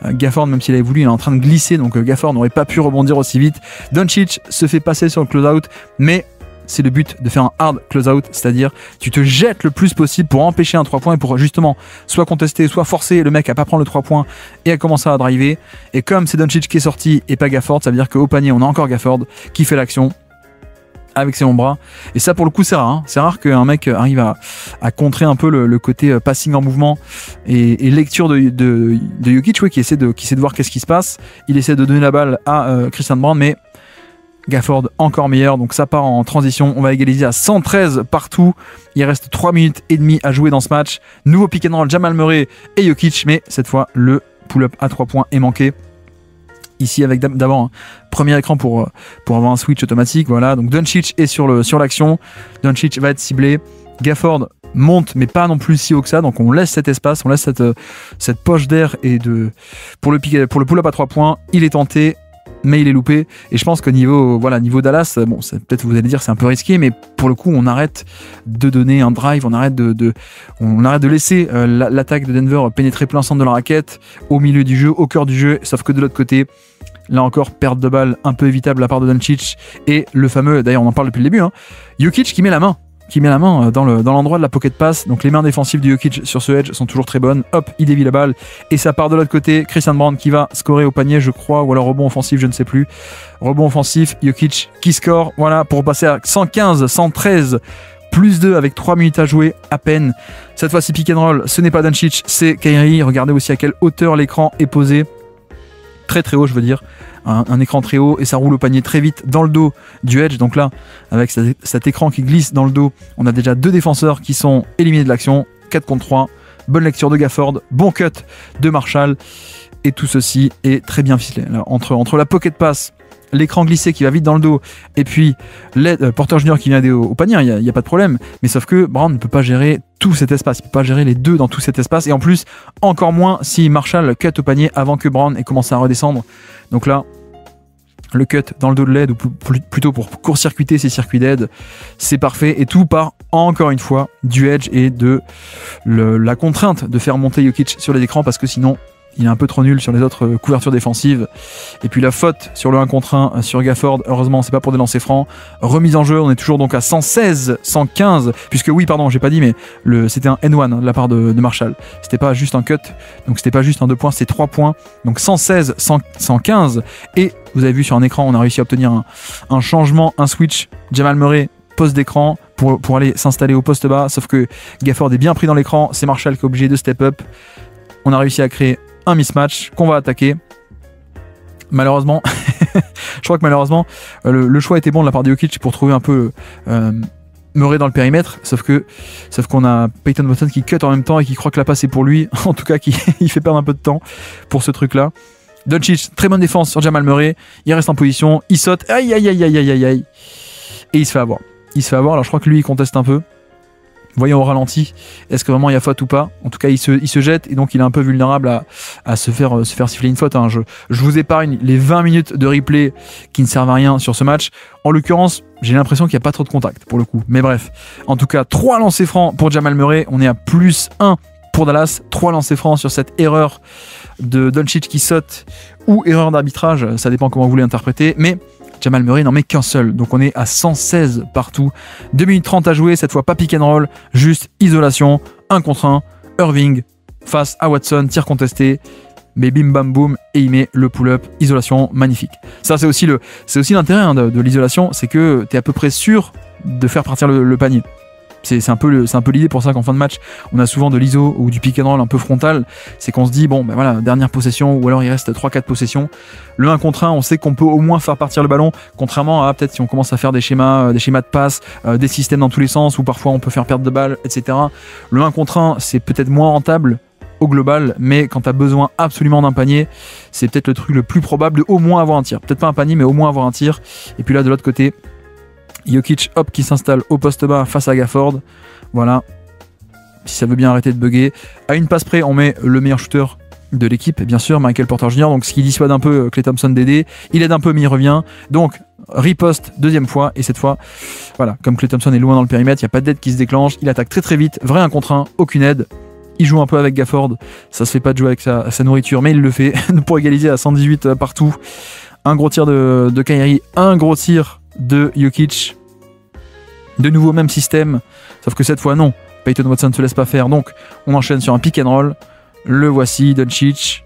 Gafford, même s'il avait voulu, il est en train de glisser, donc Gafford n'aurait pas pu rebondir aussi vite. Doncic se fait passer sur le close-out, mais c'est le but de faire un hard close-out, c'est-à-dire tu te jettes le plus possible pour empêcher un 3 points et pour justement soit contester, soit forcer le mec à pas prendre le 3 points et à commencer à driver. Et comme c'est Doncic qui est sorti et pas Gafford, ça veut dire qu'au panier on a encore Gafford qui fait l'action avec ses longs bras. Et ça pour le coup c'est rare, hein. C'est rare qu'un mec arrive à contrer un peu le côté passing en mouvement et lecture de Jokic, qui essaie de voir qu'est-ce qui se passe. Il essaie de donner la balle à Christian Brown, mais Gafford encore meilleur, donc ça part en transition. On va égaliser à 113 partout. Il reste 3 minutes et demie à jouer dans ce match. Nouveau pick and roll, Jamal Murray et Jokic, mais cette fois le pull-up à 3 points est manqué. Ici avec d'abord un premier écran pour avoir un switch automatique. Voilà, donc Doncic est sur l'action. Doncic va être ciblé. Gafford monte, mais pas non plus si haut que ça. Donc on laisse cet espace, on laisse cette poche d'air et pour le pull-up à 3 points. Il est tenté, mais il est loupé, et je pense que niveau Dallas, bon, peut-être vous allez dire c'est un peu risqué, mais pour le coup on arrête de donner un drive, on arrête de laisser l'attaque de Denver pénétrer plein centre de la raquette, au milieu du jeu, au cœur du jeu, sauf que de l'autre côté, là encore, perte de balle un peu évitable de la part de Doncic, et le fameux, d'ailleurs on en parle depuis le début, Jokic qui met la main dans l'endroit de la pocket pass. Donc les mains défensives de Jokic sur ce edge sont toujours très bonnes. Hop, il dévie la balle et ça part de l'autre côté. Christian Brown qui va scorer au panier, je crois, ou alors rebond offensif, je ne sais plus. Rebond offensif, Jokic qui score, voilà, pour passer à 115, 113 +2 avec 3 minutes à jouer à peine. Cette fois-ci pick and roll, ce n'est pas Doncic, c'est Kyrie. Regardez aussi à quelle hauteur l'écran est posé. Très très haut, je veux dire. Un écran très haut, et ça roule au panier très vite dans le dos du edge. Donc là, avec cet écran qui glisse dans le dos, on a déjà 2 défenseurs qui sont éliminés de l'action. 4 contre 3. Bonne lecture de Gafford, bon cut de Marshall, et tout ceci est très bien ficelé. Là, entre la pocket pass, l'écran glissé qui va vite dans le dos, et puis Porter Junior qui vient aider au panier, il n'y a pas de problème, mais sauf que Brown ne peut pas gérer tout cet espace, il ne peut pas gérer les deux dans tout cet espace, et en plus encore moins si Marshall cut au panier avant que Brown ait commencé à redescendre. Donc là, le cut dans le dos de l'aide, ou plutôt pour court-circuiter ces circuits d'aide, c'est parfait, et tout part encore une fois du edge et de la contrainte de faire monter Jokic sur les écrans, parce que sinon il est un peu trop nul sur les autres couvertures défensives. Et puis la faute sur le 1 contre 1 sur Gafford, heureusement c'est pas pour des lancers francs. Remise en jeu, on est toujours donc à 116, 115, puisque oui, pardon, j'ai pas dit, mais c'était un N1 de la part de Marshall. C'était pas juste un cut, donc c'était pas juste un 2 points, c'était 3 points. Donc 116, 115, et vous avez vu sur un écran, on a réussi à obtenir un changement, un switch. Jamal Murray, poste d'écran, pour aller s'installer au poste bas, sauf que Gafford est bien pris dans l'écran, c'est Marshall qui est obligé de step up. On a réussi à créer un mismatch qu'on va attaquer. Malheureusement, je crois que malheureusement, le choix était bon de la part de Jokic pour trouver un peu Murray dans le périmètre, sauf qu'on a Peyton Watson qui cut en même temps et qui croit que la passe est pour lui, en tout cas il fait perdre un peu de temps pour ce truc-là. Doncic, très bonne défense sur Jamal Murray, il reste en position, il saute, aïe aïe aïe aïe aïe aïe, et il se fait avoir. Alors je crois que lui il conteste un peu. Voyons au ralenti, est-ce que vraiment il y a faute ou pas. En tout cas il se jette, et donc il est un peu vulnérable à se faire siffler une faute, hein. Je vous épargne les 20 minutes de replay qui ne servent à rien sur ce match. En l'occurrence, j'ai l'impression qu'il n'y a pas trop de contact pour le coup, mais bref. En tout cas, 3 lancers francs pour Jamal Murray, on est à +1 pour Dallas. 3 lancers francs sur cette erreur de Doncic qui saute, ou erreur d'arbitrage, ça dépend comment vous voulez interpréter, mais Jamal Murray n'en met qu'un seul, donc on est à 116 partout. 2 minutes 30 à jouer, cette fois pas pick and roll, juste isolation, 1 contre 1, Irving face à Watson, tir contesté, mais bim bam boum, et il met le pull-up, isolation, magnifique. Ça c'est aussi l'intérêt de l'isolation, c'est que tu es à peu près sûr de faire partir le panier. C'est un peu l'idée pour ça qu'en fin de match, on a souvent de l'ISO ou du pick and roll un peu frontal. C'est qu'on se dit, bon, ben voilà, dernière possession, ou alors il reste 3-4 possessions. Le 1 contre 1, on sait qu'on peut au moins faire partir le ballon, contrairement à peut-être si on commence à faire des schémas de passe, des systèmes dans tous les sens, où parfois on peut faire perdre de balles, etc. Le 1 contre 1, c'est peut-être moins rentable au global, mais quand tu as besoin absolument d'un panier, c'est peut-être le truc le plus probable de au moins avoir un tir. Peut-être pas un panier, mais au moins avoir un tir. Et puis là, de l'autre côté, Jokic, hop, qui s'installe au poste bas face à Gafford. Voilà. Si ça veut bien arrêter de bugger. À une passe près, on met le meilleur shooter de l'équipe, bien sûr, Michael Porter Jr. Donc, ce qui dissuade un peu Klay Thompson d'aider. Il aide un peu, mais il revient. Donc, riposte, deuxième fois. Et cette fois, voilà, comme Klay Thompson est loin dans le périmètre, il n'y a pas d'aide qui se déclenche. Il attaque très très vite. Vrai 1 contre 1, aucune aide. Il joue un peu avec Gafford. Ça se fait pas de jouer avec sa nourriture, mais il le fait pour égaliser à 118 partout. Un gros tir de Kyrie, un gros tir de Jokic. De nouveau, même système, sauf que cette fois, non. Peyton Watson ne se laisse pas faire, donc on enchaîne sur un pick and roll. Le voici, Doncic,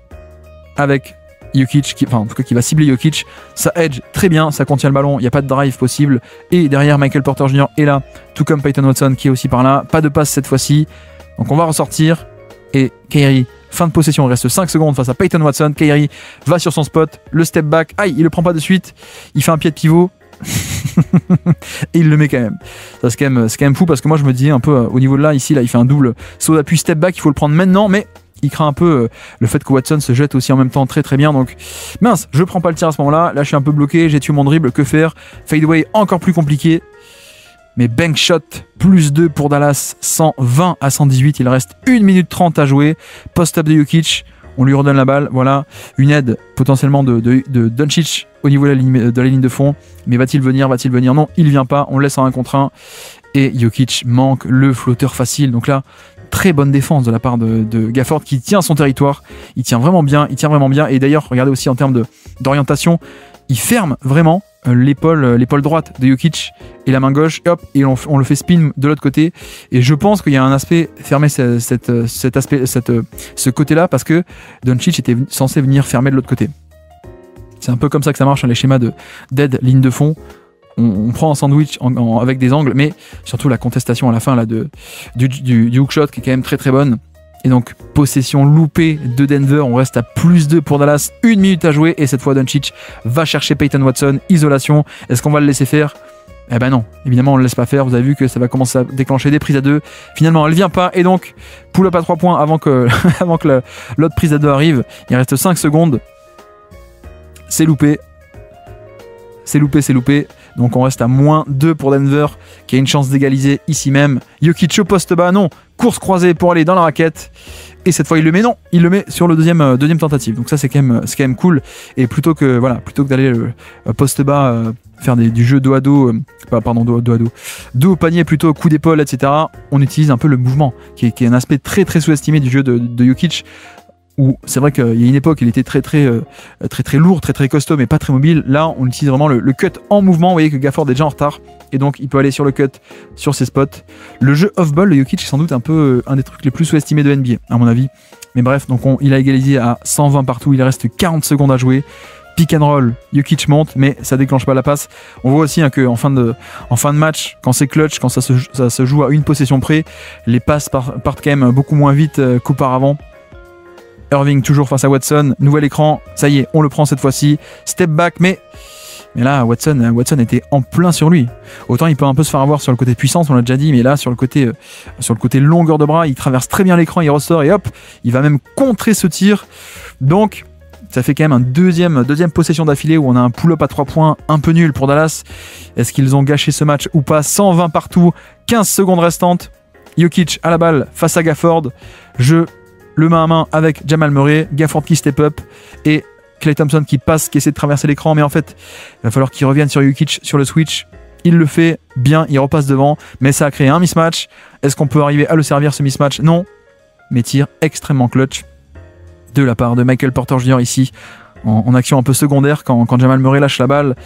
avec Jokic, qui va cibler Jokic. Ça edge très bien, ça contient le ballon, il n'y a pas de drive possible. Et derrière, Michael Porter Jr. est là, tout comme Peyton Watson qui est aussi par là. Pas de passe cette fois-ci. Donc on va ressortir. Et Kyrie, fin de possession, il reste 5 secondes face à Peyton Watson. Kyrie va sur son spot, le step back. Aïe, il le prend pas de suite. Il fait un pied de pivot. Et il le met quand même. Ça, c'est quand même fou parce que moi je me dis un peu au niveau de là, ici, là, il fait un double saut d'appui step back. Il faut le prendre maintenant, mais il craint un peu le fait que Watson se jette aussi en même temps très très bien. Donc mince, je prends pas le tir à ce moment-là. Là, je suis un peu bloqué. J'ai tué mon dribble. Que faire? Fadeaway encore plus compliqué. Mais bank shot, plus 2 pour Dallas, 120 à 118. Il reste 1 minute 30 à jouer. Post-up de Jokic, on lui redonne la balle. Voilà, une aide potentiellement de Doncic au niveau de la ligne de fond. Mais va-t-il venir? Non, il vient pas. On le laisse en 1 contre 1. Et Jokic manque le flotteur facile. Donc là, très bonne défense de la part de Gafford qui tient son territoire. Il tient vraiment bien. Et d'ailleurs, regardez aussi en termes d'orientation, il ferme vraiment l'épaule droite de Jokic et la main gauche, et hop, et on le fait spin de l'autre côté. Et je pense qu'il y a un aspect fermer ce côté-là parce que Doncic était censé venir fermer de l'autre côté. C'est un peu comme ça que ça marche, les schémas d'aide ligne de fond. On prend un sandwich avec des angles, mais surtout la contestation à la fin là, du hookshot qui est quand même très très bonne. Et donc, possession loupée de Denver. On reste à plus 2 pour Dallas. 1 minute à jouer. Et cette fois, Doncic va chercher Peyton Watson. Isolation. Est-ce qu'on va le laisser faire? Eh ben non. Évidemment, on ne le laisse pas faire. Vous avez vu que ça va commencer à déclencher des prises à 2. Finalement, elle ne vient pas. Et donc, pull-up à 3 points avant que l'autre prise à 2 arrive. Il reste 5 secondes. C'est loupé. C'est loupé. Donc on reste à moins 2 pour Denver, qui a une chance d'égaliser ici même. Jokic au poste bas, non. Course croisée pour aller dans la raquette. Et cette fois il le met, non. Il le met sur le deuxième tentative. Donc ça c'est quand même cool. Et plutôt que d'aller poste bas, faire du jeu dos à dos, dos au panier, plutôt coup d'épaule, etc. On utilise un peu le mouvement, qui est un aspect très très sous-estimé du jeu de Jokic. Où c'est vrai qu'il y a une époque, il était très lourd, très costaud, mais pas très mobile. Là, on utilise vraiment le cut en mouvement. Vous voyez que Gafford est déjà en retard, et donc il peut aller sur le cut, sur ses spots. Le jeu off-ball de Jokic est sans doute un peu un des trucs les plus sous-estimés de NBA, à mon avis. Mais bref, donc il a égalisé à 120 partout. Il reste 40 secondes à jouer. Pick and roll, Jokic monte, mais ça déclenche pas la passe. On voit aussi qu'en fin de match, quand c'est clutch, quand ça se joue à une possession près, les passes partent quand même beaucoup moins vite qu'auparavant. Irving toujours face à Watson, nouvel écran, ça y est, on le prend cette fois-ci, step back, mais là Watson était en plein sur lui. Autant il peut un peu se faire avoir sur le côté puissance, on l'a déjà dit, mais là sur le côté longueur de bras, il traverse très bien l'écran, il ressort et hop, il va même contrer ce tir. Donc ça fait quand même un deuxième possession d'affilée où on a un pull-up à 3 points un peu nul pour Dallas. Est-ce qu'ils ont gâché ce match ou pas? 120 partout, 15 secondes restantes. Jokic à la balle face à Gafford, le main à main avec Jamal Murray, Gafford qui step up et Klay Thompson qui essaie de traverser l'écran, mais en fait il va falloir qu'il revienne sur Jokic sur le switch. Il le fait bien, il repasse devant, mais ça a créé un mismatch. Est-ce qu'on peut arriver à le servir ce mismatch? Non, mais tir extrêmement clutch de la part de Michael Porter Jr. ici en action un peu secondaire quand Jamal Murray lâche la balle.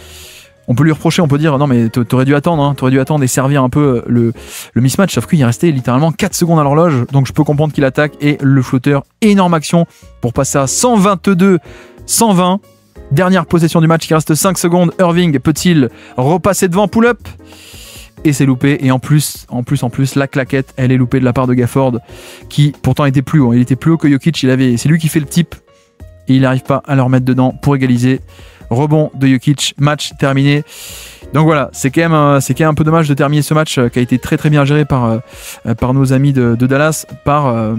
On peut lui reprocher, on peut dire non mais t'aurais dû attendre et servir un peu le mismatch, sauf qu'il restait littéralement 4 secondes à l'horloge, donc je peux comprendre qu'il attaque. Et le flotteur, énorme action pour passer à 122-120. Dernière possession du match, il reste 5 secondes. Irving peut-il repasser devant pull-up? et c'est loupé. Et en plus, la claquette, elle est loupée de la part de Gafford, qui pourtant était plus haut. Il était plus haut que Jokic. C'est lui qui fait le type et il n'arrive pas à le remettre dedans pour égaliser. Rebond de Jokic, match terminé. Donc voilà, c'est quand même un peu dommage de terminer ce match qui a été très très bien géré par nos amis de Dallas par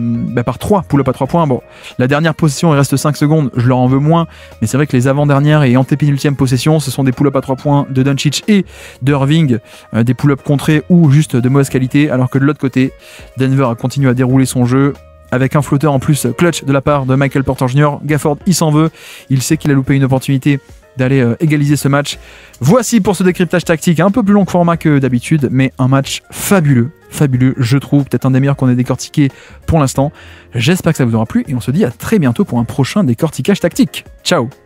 3 pull-up à 3 points. Bon, la dernière possession, il reste 5 secondes, je leur en veux moins, mais c'est vrai que les avant-dernières et antépénultième possession, ce sont des pull-up à 3 points de Doncic et de Irving, des pull-up contrés ou juste de mauvaise qualité, alors que de l'autre côté, Denver a continué à dérouler son jeu avec un flotteur en plus clutch de la part de Michael Porter Jr. Gafford, il s'en veut, il sait qu'il a loupé une opportunité d'aller égaliser ce match. Voici pour ce décryptage tactique, un peu plus long que format que d'habitude, mais un match fabuleux, je trouve, peut-être un des meilleurs qu'on ait décortiqué pour l'instant. J'espère que ça vous aura plu et on se dit à très bientôt pour un prochain décortiquage tactique. Ciao.